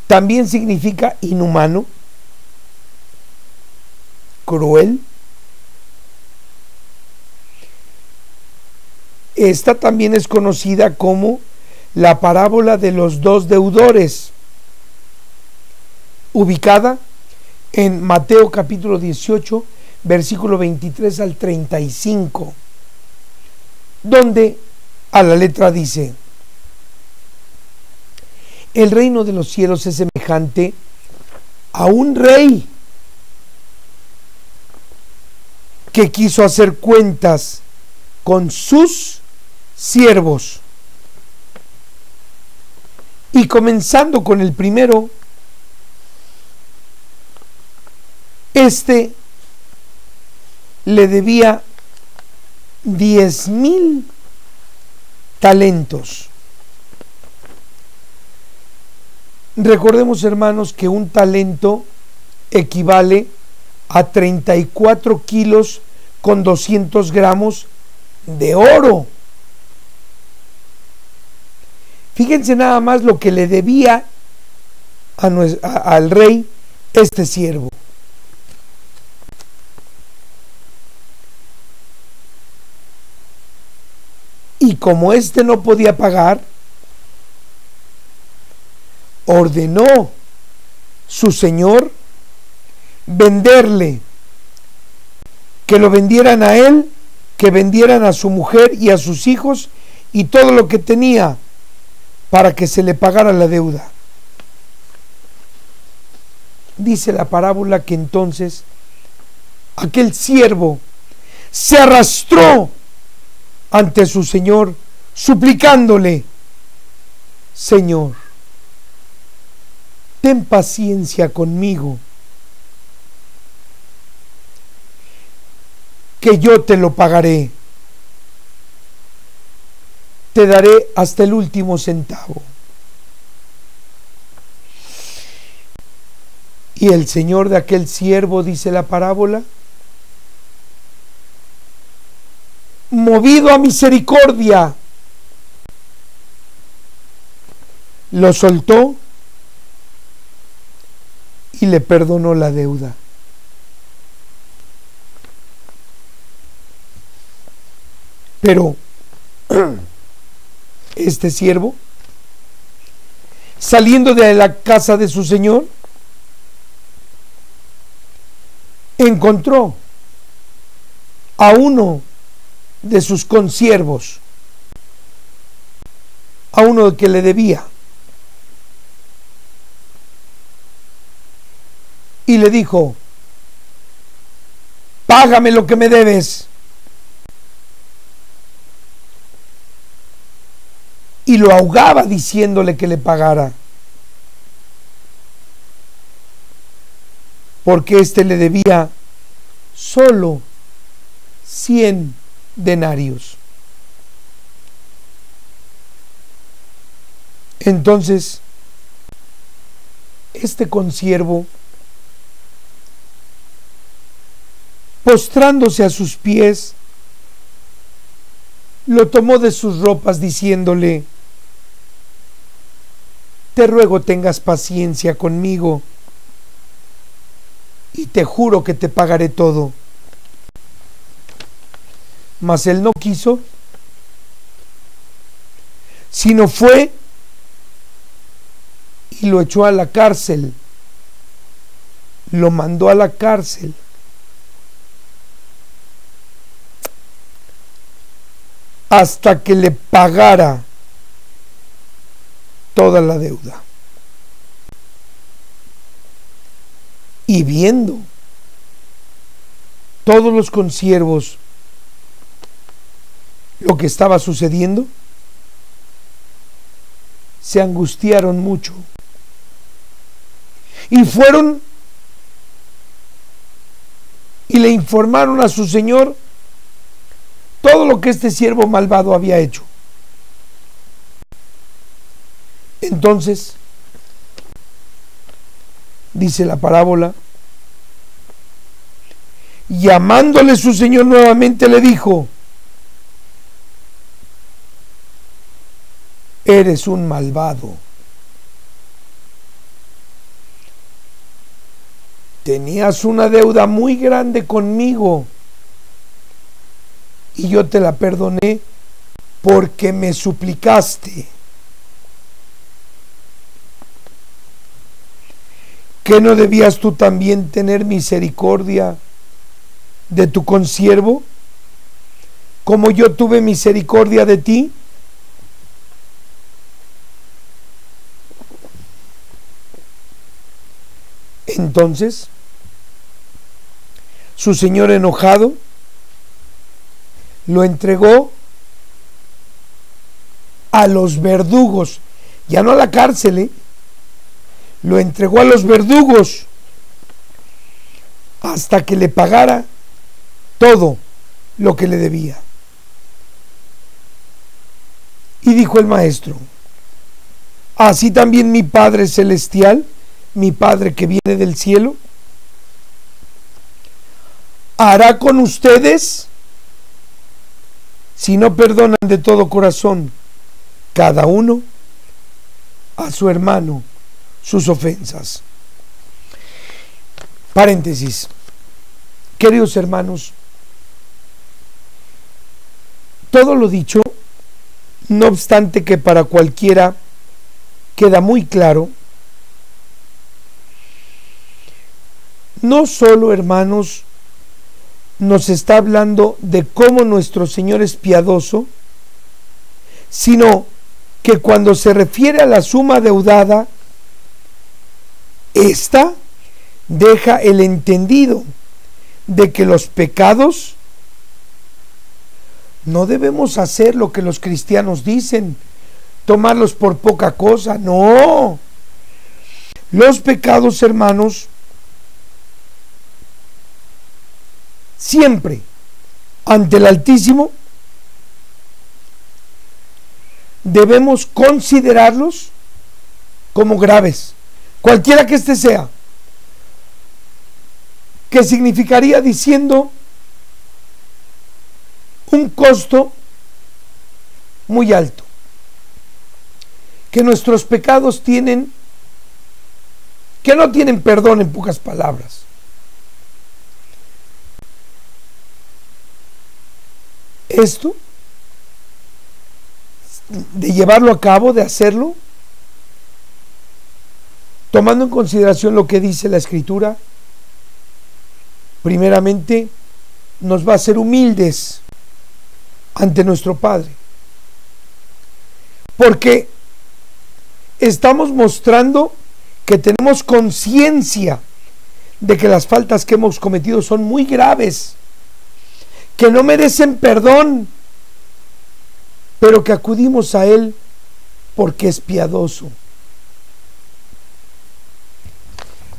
también significa inhumano, cruel, esta también es conocida como la parábola de los dos deudores, ubicada en Mateo capítulo 18, versículo 23 al 35, donde a la letra dice: el reino de los cielos es semejante a un rey que quiso hacer cuentas con sus siervos, y comenzando con el primero, este le debía 10,000 talentos. Recordemos, hermanos, que un talento equivale a 34 kilos con 200 gramos de oro. Fíjense nada más lo que le debía al rey este siervo. Y como éste no podía pagar, ordenó su señor venderle, que lo vendieran a él, que vendieran a su mujer y a sus hijos y todo lo que tenía, para que se le pagara la deuda. Dice la parábola que entonces aquel siervo se arrastró ante su señor, suplicándole: Señor, ten paciencia conmigo, que yo te lo pagaré. Te daré hasta el último centavo. Y el señor de aquel siervo, dice la parábola, movido a misericordia, lo soltó y le perdonó la deuda. Pero este siervo, saliendo de la casa de su señor, encontró a uno de sus consiervos, a uno que le debía, y le dijo: págame lo que me debes. Y lo ahogaba diciéndole que le pagara, porque éste le debía solo 100 denarios. Entonces, este consiervo, postrándose a sus pies, lo tomó de sus ropas diciéndole: te ruego tengas paciencia conmigo y te juro que te pagaré todo. Mas él no quiso, sino fue y lo echó a la cárcel, lo mandó a la cárcel. Hasta que le pagara toda la deuda. Y viendo todos los consiervos lo que estaba sucediendo, se angustiaron mucho y fueron y le informaron a su señor todo lo que este siervo malvado había hecho. Entonces, dice la parábola, llamándole su señor nuevamente le dijo: eres un malvado. Tenías una deuda muy grande conmigo y yo te la perdoné porque me suplicaste. ¿Qué no debías tú también tener misericordia de tu consiervo, como yo tuve misericordia de ti? Entonces, su señor, enojado, lo entregó a los verdugos, ya no a la cárcel, lo entregó a los verdugos hasta que le pagara todo lo que le debía. Y dijo el maestro: así también mi Padre Celestial, mi Padre que viene del cielo, hará con ustedes si no perdonan de todo corazón cada uno a su hermano sus ofensas. Paréntesis. Queridos hermanos, todo lo dicho, no obstante que para cualquiera queda muy claro, no solo, hermanos, nos está hablando de cómo nuestro Señor es piadoso, sino que cuando se refiere a la suma deudada, esta deja el entendido de que los pecados no debemos hacer lo que los cristianos dicen, tomarlos por poca cosa. No, los pecados, hermanos, siempre ante el Altísimo debemos considerarlos como graves, cualquiera que éste sea, que significaría diciendo un costo muy alto, que nuestros pecados tienen, que no tienen perdón, en pocas palabras. Esto de llevarlo a cabo, de hacerlo, tomando en consideración lo que dice la Escritura, primeramente nos va a hacer humildes ante nuestro Padre, porque estamos mostrando que tenemos conciencia de que las faltas que hemos cometido son muy graves, que no merecen perdón, pero que acudimos a Él porque es piadoso.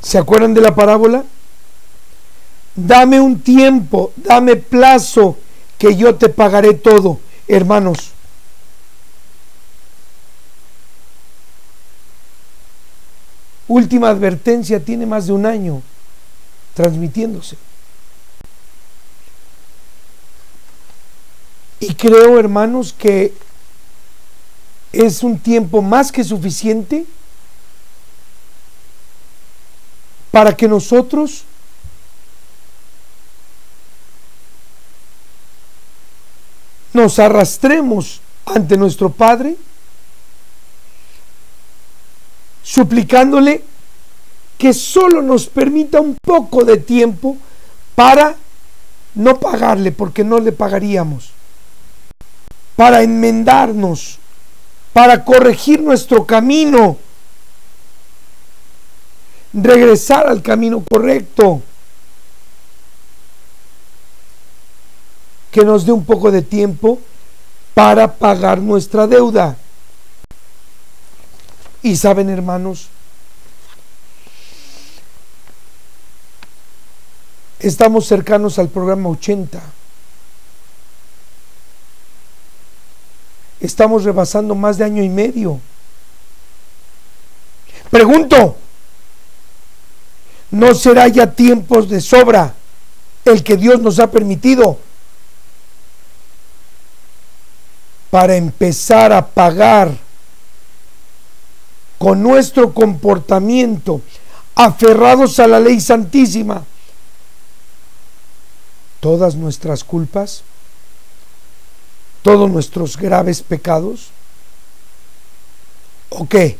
¿Se acuerdan de la parábola? Dame un tiempo, dame plazo, que yo te pagaré todo. Hermanos, Última Advertencia tiene más de un año transmitiéndose. Y creo, hermanos, que es un tiempo más que suficiente para que nosotros nos arrastremos ante nuestro Padre, suplicándole que solo nos permita un poco de tiempo para no pagarle, porque no le pagaríamos, para enmendarnos, para corregir nuestro camino, regresar al camino correcto, que nos dé un poco de tiempo para pagar nuestra deuda. Y saben, hermanos, estamos cercanos al programa 80. Estamos rebasando más de año y medio. Pregunto, ¿no será ya tiempos de sobra el que Dios nos ha permitido para empezar a pagar con nuestro comportamiento, aferrados a la ley santísima, todas nuestras culpas, todos nuestros graves pecados? ¿O qué?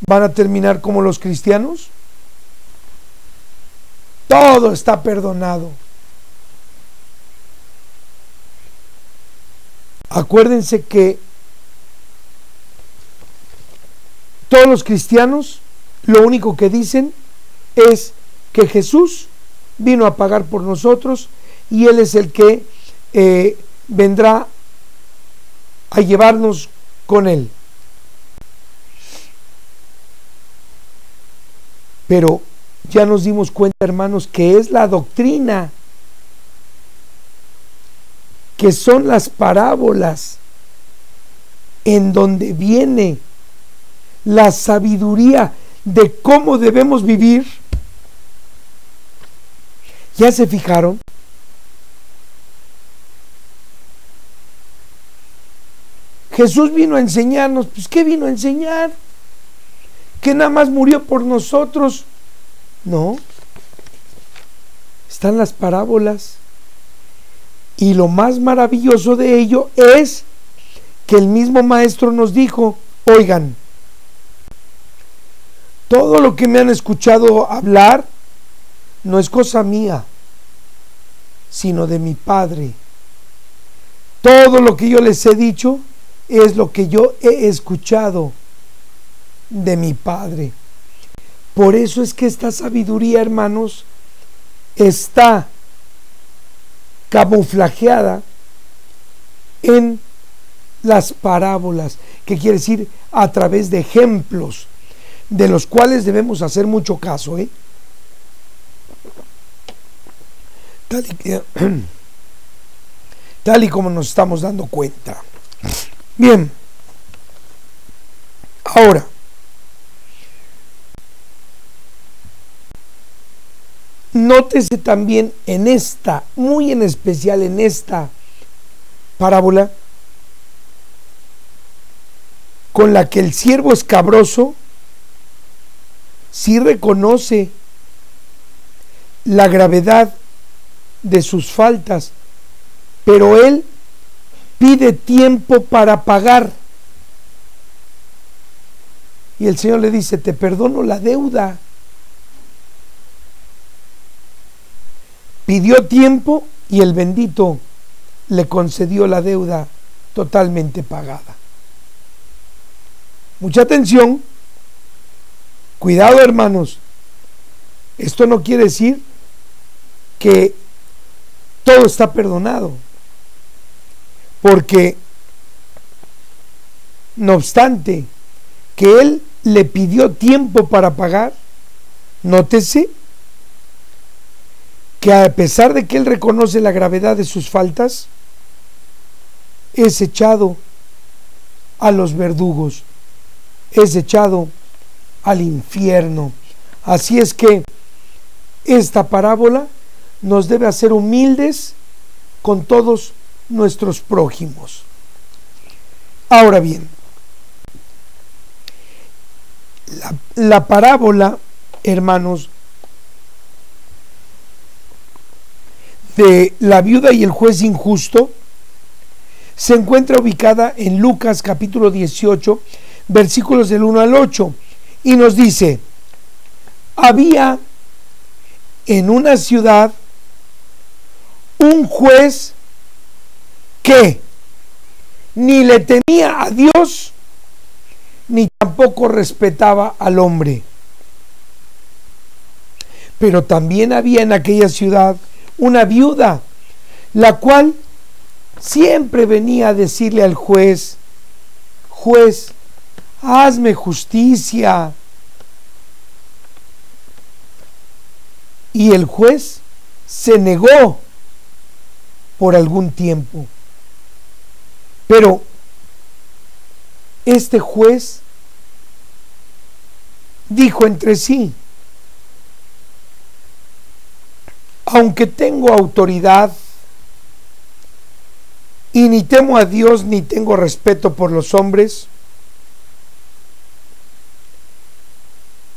¿Van a terminar como los cristianos? Todo está perdonado. Acuérdense que todos los cristianos lo único que dicen es que Jesús vino a pagar por nosotros y Él es el que vendrá a llevarnos con Él. Pero ya nos dimos cuenta, hermanos, que es la doctrina, que son las parábolas en donde viene la sabiduría de cómo debemos vivir. ¿Ya se fijaron? Jesús vino a enseñarnos. Pues ¿qué vino a enseñar? ¿Que nada más murió por nosotros? No. Están las parábolas. Y lo más maravilloso de ello es que el mismo Maestro nos dijo: oigan, todo lo que me han escuchado hablar no es cosa mía, sino de mi Padre. Todo lo que yo les he dicho es lo que yo he escuchado de mi Padre. Por eso es que esta sabiduría, hermanos, está camuflajeada en las parábolas, que quiere decir a través de ejemplos, de los cuales debemos hacer mucho caso, tal y como nos estamos dando cuenta. Bien, ahora, nótese también en esta, muy en especial en esta parábola, con la que el siervo escabroso sí reconoce la gravedad de sus faltas, pero él pide tiempo para pagar. Y el Señor le dice, te perdono la deuda. Pidió tiempo y el bendito le concedió la deuda totalmente pagada. Mucha atención, cuidado hermanos, esto no quiere decir que todo está perdonado, porque no obstante que él le pidió tiempo para pagar, nótese que a pesar de que él reconoce la gravedad de sus faltas, es echado a los verdugos, es echado al infierno. Así es que esta parábola nos debe hacer humildes con todos nuestros prójimos. Ahora bien, la parábola, hermanos, de la viuda y el juez injusto se encuentra ubicada en Lucas capítulo 18, versículos del 1 al 8, y nos dice: había en una ciudad un juez que ni le temía a Dios ni tampoco respetaba al hombre. Pero también había en aquella ciudad una viuda, la cual siempre venía a decirle al juez: juez, hazme justicia. Y el juez se negó por algún tiempo. Pero este juez dijo entre sí: aunque tengo autoridad y ni temo a Dios ni tengo respeto por los hombres,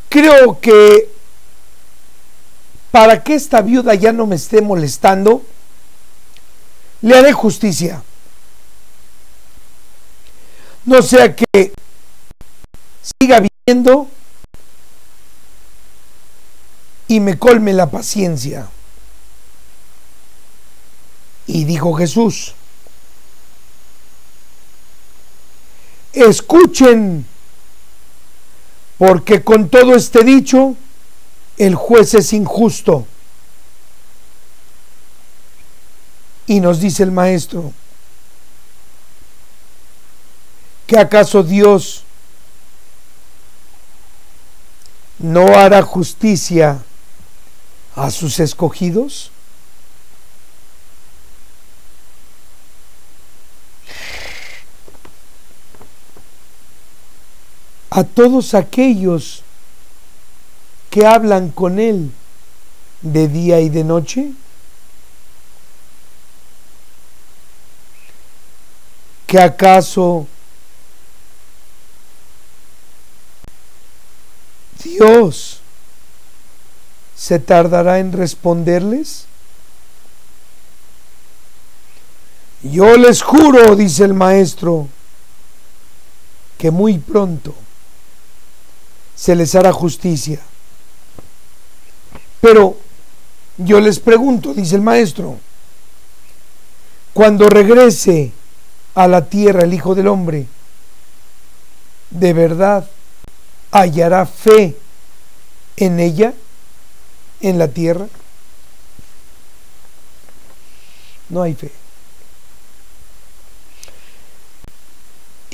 creo que para que esta viuda ya no me esté molestando, le haré justicia. No sea que siga viviendo y me colme la paciencia. Y dijo Jesús: escuchen, porque con todo este dicho, el juez es injusto. Y nos dice el maestro: ¿que acaso Dios no hará justicia a sus escogidos? A todos aquellos que hablan con Él de día y de noche. ¿Que acaso Dios se tardará en responderles? Yo les juro, dice el maestro, que muy pronto se les hará justicia. Pero yo les pregunto, dice el maestro, cuando regrese a la tierra el Hijo del Hombre, ¿de verdad hallará fe en ella, en la tierra? No hay fe.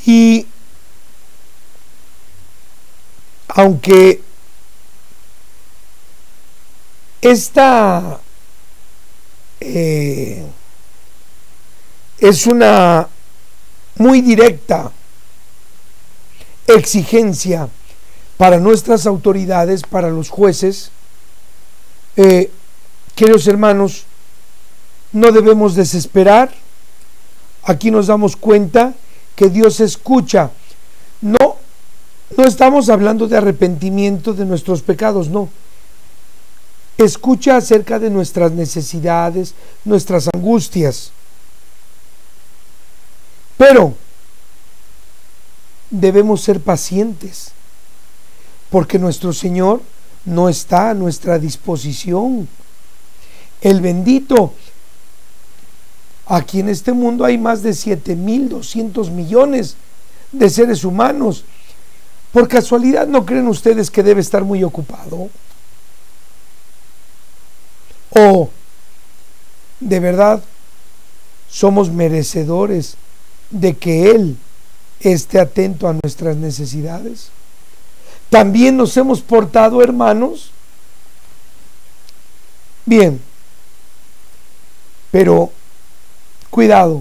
Y aunque esta es una muy directa exigencia para nuestras autoridades, para los jueces, queridos hermanos, no debemos desesperar. Aquí nos damos cuenta que Dios escucha. No estamos hablando de arrepentimiento de nuestros pecados, no. Escucha acerca de nuestras necesidades, nuestras angustias. Pero debemos ser pacientes, porque nuestro Señor no está a nuestra disposición. El bendito, aquí en este mundo hay más de 7.200 millones de seres humanos. ¿Por casualidad no creen ustedes que debe estar muy ocupado? ¿O de verdad somos merecedores de que Él esté atento a nuestras necesidades? ¿También nos hemos portado, hermanos? Bien, pero cuidado,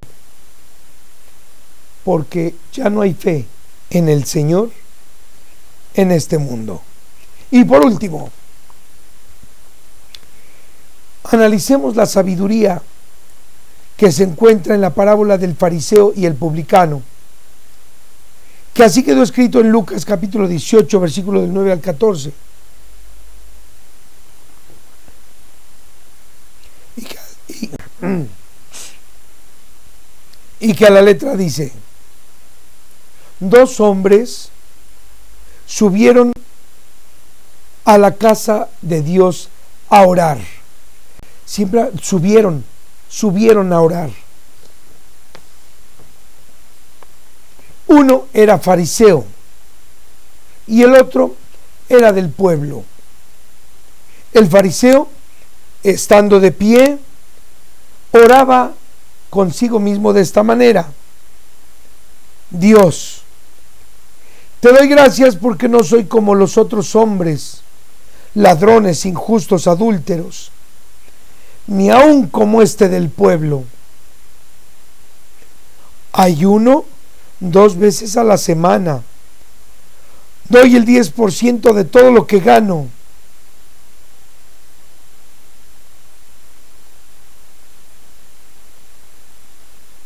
porque ya no hay fe en el Señor en este mundo. Y por último, analicemos la sabiduría que se encuentra en la parábola del fariseo y el publicano, que así quedó escrito en Lucas capítulo 18, versículo del 9 al 14. Y que a la letra dice: dos hombres subieron a la casa de Dios a orar. Siempre subieron a orar. Uno era fariseo y el otro era del pueblo. El fariseo, estando de pie, oraba consigo mismo de esta manera: Dios, te doy gracias porque no soy como los otros hombres, ladrones, injustos, adúlteros, ni aun como este del pueblo. Ayuno 2 veces a la semana. Doy el 10% de todo lo que gano.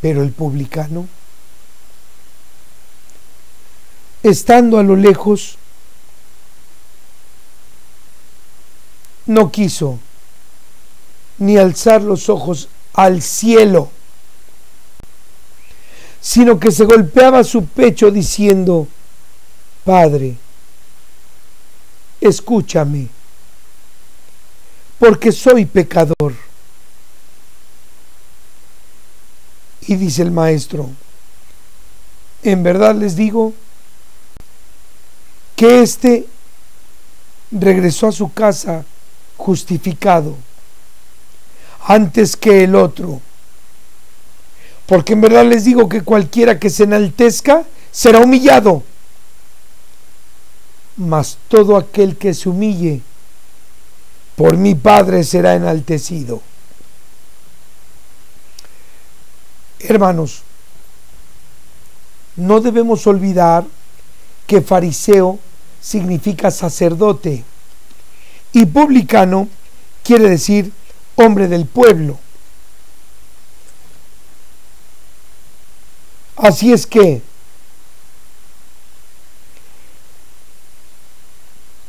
Pero el publicano, estando a lo lejos, no quiso ni alzar los ojos al cielo, sino que se golpeaba su pecho diciendo: Padre, escúchame, porque soy pecador. Y dice el maestro: en verdad les digo que éste regresó a su casa justificado antes que el otro. Porque en verdad les digo que cualquiera que se enaltezca será humillado, mas todo aquel que se humille por mi Padre será enaltecido. Hermanos, no debemos olvidar que fariseo significa sacerdote y publicano quiere decir hombre del pueblo. Así es que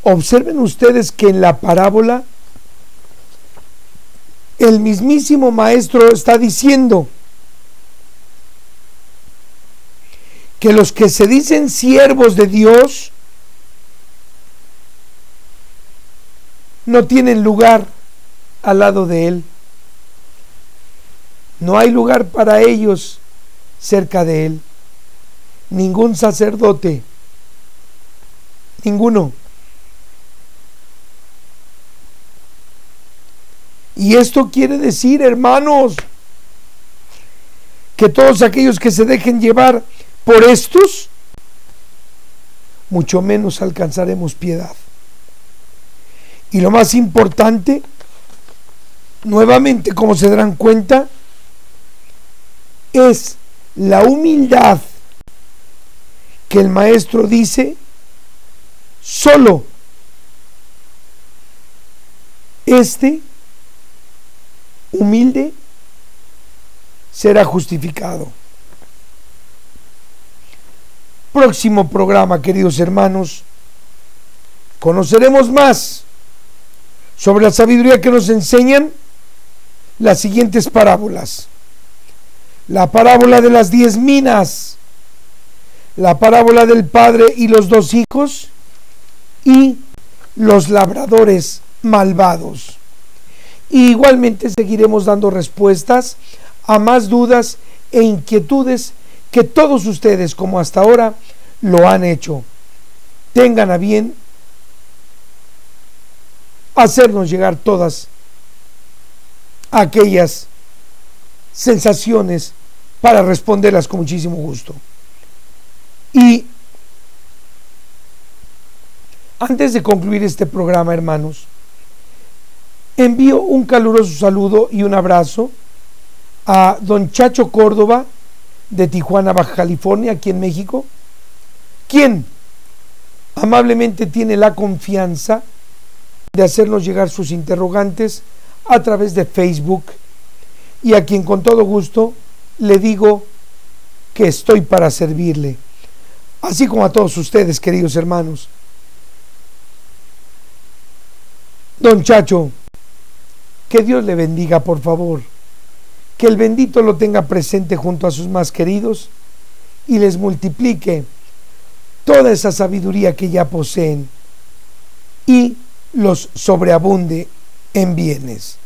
observen ustedes que en la parábola el mismísimo maestro está diciendo que los que se dicen siervos de Dios no tienen lugar al lado de Él. No hay lugar para ellos cerca de Él. Ningún sacerdote, ninguno. Y esto quiere decir, hermanos, que todos aquellos que se dejen llevar por estos, mucho menos alcanzaremos piedad. Y lo más importante, nuevamente, como se darán cuenta, es la humildad que el maestro dice: solo este humilde será justificado. Próximo programa, queridos hermanos, conoceremos más sobre la sabiduría que nos enseñan las siguientes parábolas. la parábola de las 10 minas, la parábola del padre y los 2 hijos y los labradores malvados. Y igualmente seguiremos dando respuestas a más dudas e inquietudes que todos ustedes, como hasta ahora, lo han hecho. Tengan a bien hacernos llegar todas aquellas sensaciones para responderlas con muchísimo gusto. Y antes de concluir este programa, hermanos, envío un caluroso saludo y un abrazo a don Chacho Córdoba de Tijuana, Baja California, aquí en México, quien amablemente tiene la confianza de hacernos llegar sus interrogantes a través de Facebook, y a quien con todo gusto le digo que estoy para servirle, así como a todos ustedes, queridos hermanos. Don Chacho, que Dios le bendiga, por favor, que el bendito lo tenga presente junto a sus más queridos y les multiplique toda esa sabiduría que ya poseen y los sobreabunde en bienes.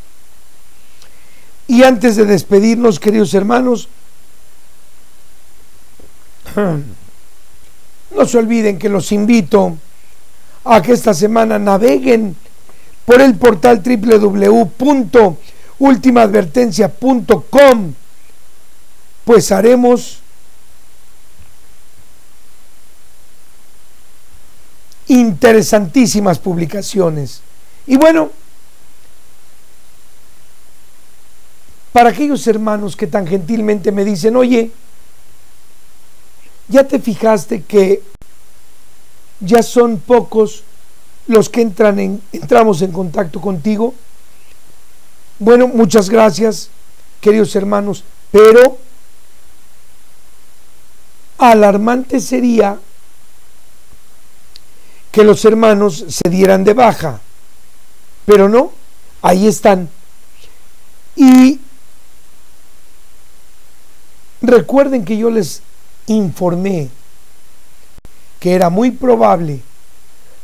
Y antes de despedirnos, queridos hermanos, no se olviden que los invito a que esta semana naveguen por el portal www.ultimaadvertencia.com, pues haremos interesantísimas publicaciones. Y bueno, para aquellos hermanos que tan gentilmente me dicen: oye, ¿ya te fijaste que ya son pocos los que entramos en contacto contigo? Bueno, muchas gracias, queridos hermanos, pero alarmante sería que los hermanos se dieran de baja, pero no, ahí están. Y recuerden que yo les informé que era muy probable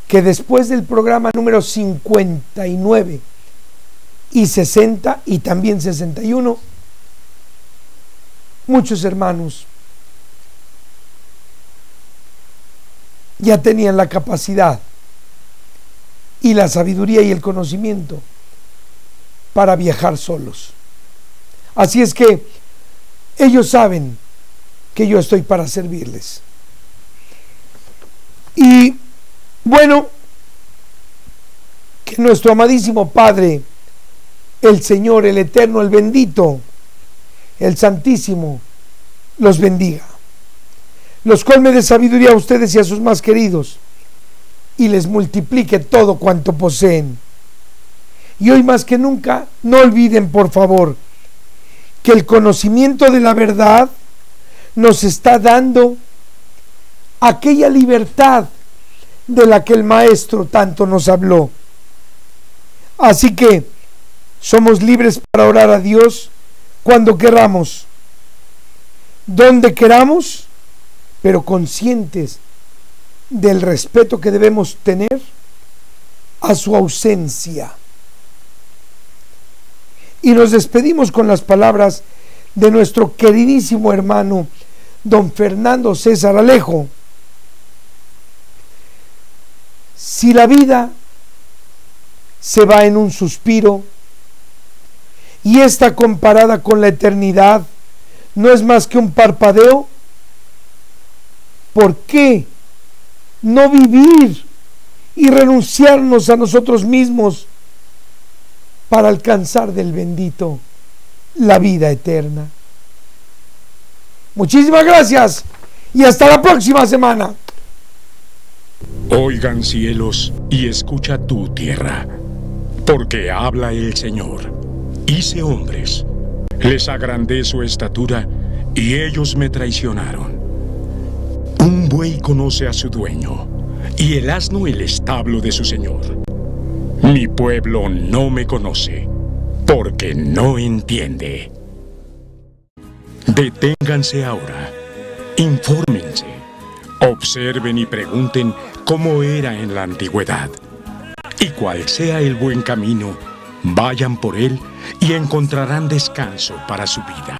que después del programa número 59 y 60 y también 61, muchos hermanos ya tenían la capacidad y la sabiduría y el conocimiento para viajar solos. Así es que ellos saben que yo estoy para servirles. Y bueno, que nuestro amadísimo Padre, el Señor, el Eterno, el Bendito, el Santísimo, los bendiga, los colme de sabiduría a ustedes y a sus más queridos, y les multiplique todo cuanto poseen. Y hoy más que nunca, no olviden, por favor, que el conocimiento de la verdad nos está dando aquella libertad de la que el Maestro tanto nos habló. Así que somos libres para orar a Dios cuando queramos, donde queramos, pero conscientes del respeto que debemos tener a su ausencia. Y nos despedimos con las palabras de nuestro queridísimo hermano don Fernando César Alejo. Si la vida se va en un suspiro y está comparada con la eternidad no es más que un parpadeo, ¿por qué no vivir y renunciarnos a nosotros mismos para alcanzar del bendito la vida eterna? Muchísimas gracias y hasta la próxima semana. Oigan cielos y escucha tu tierra, porque habla el Señor. Hice hombres, les agrandé su estatura y ellos me traicionaron. Un buey conoce a su dueño y el asno el establo de su señor. Mi pueblo no me conoce, porque no entiende. Deténganse ahora, infórmense, observen y pregunten cómo era en la antigüedad. Y cual sea el buen camino, vayan por él y encontrarán descanso para su vida.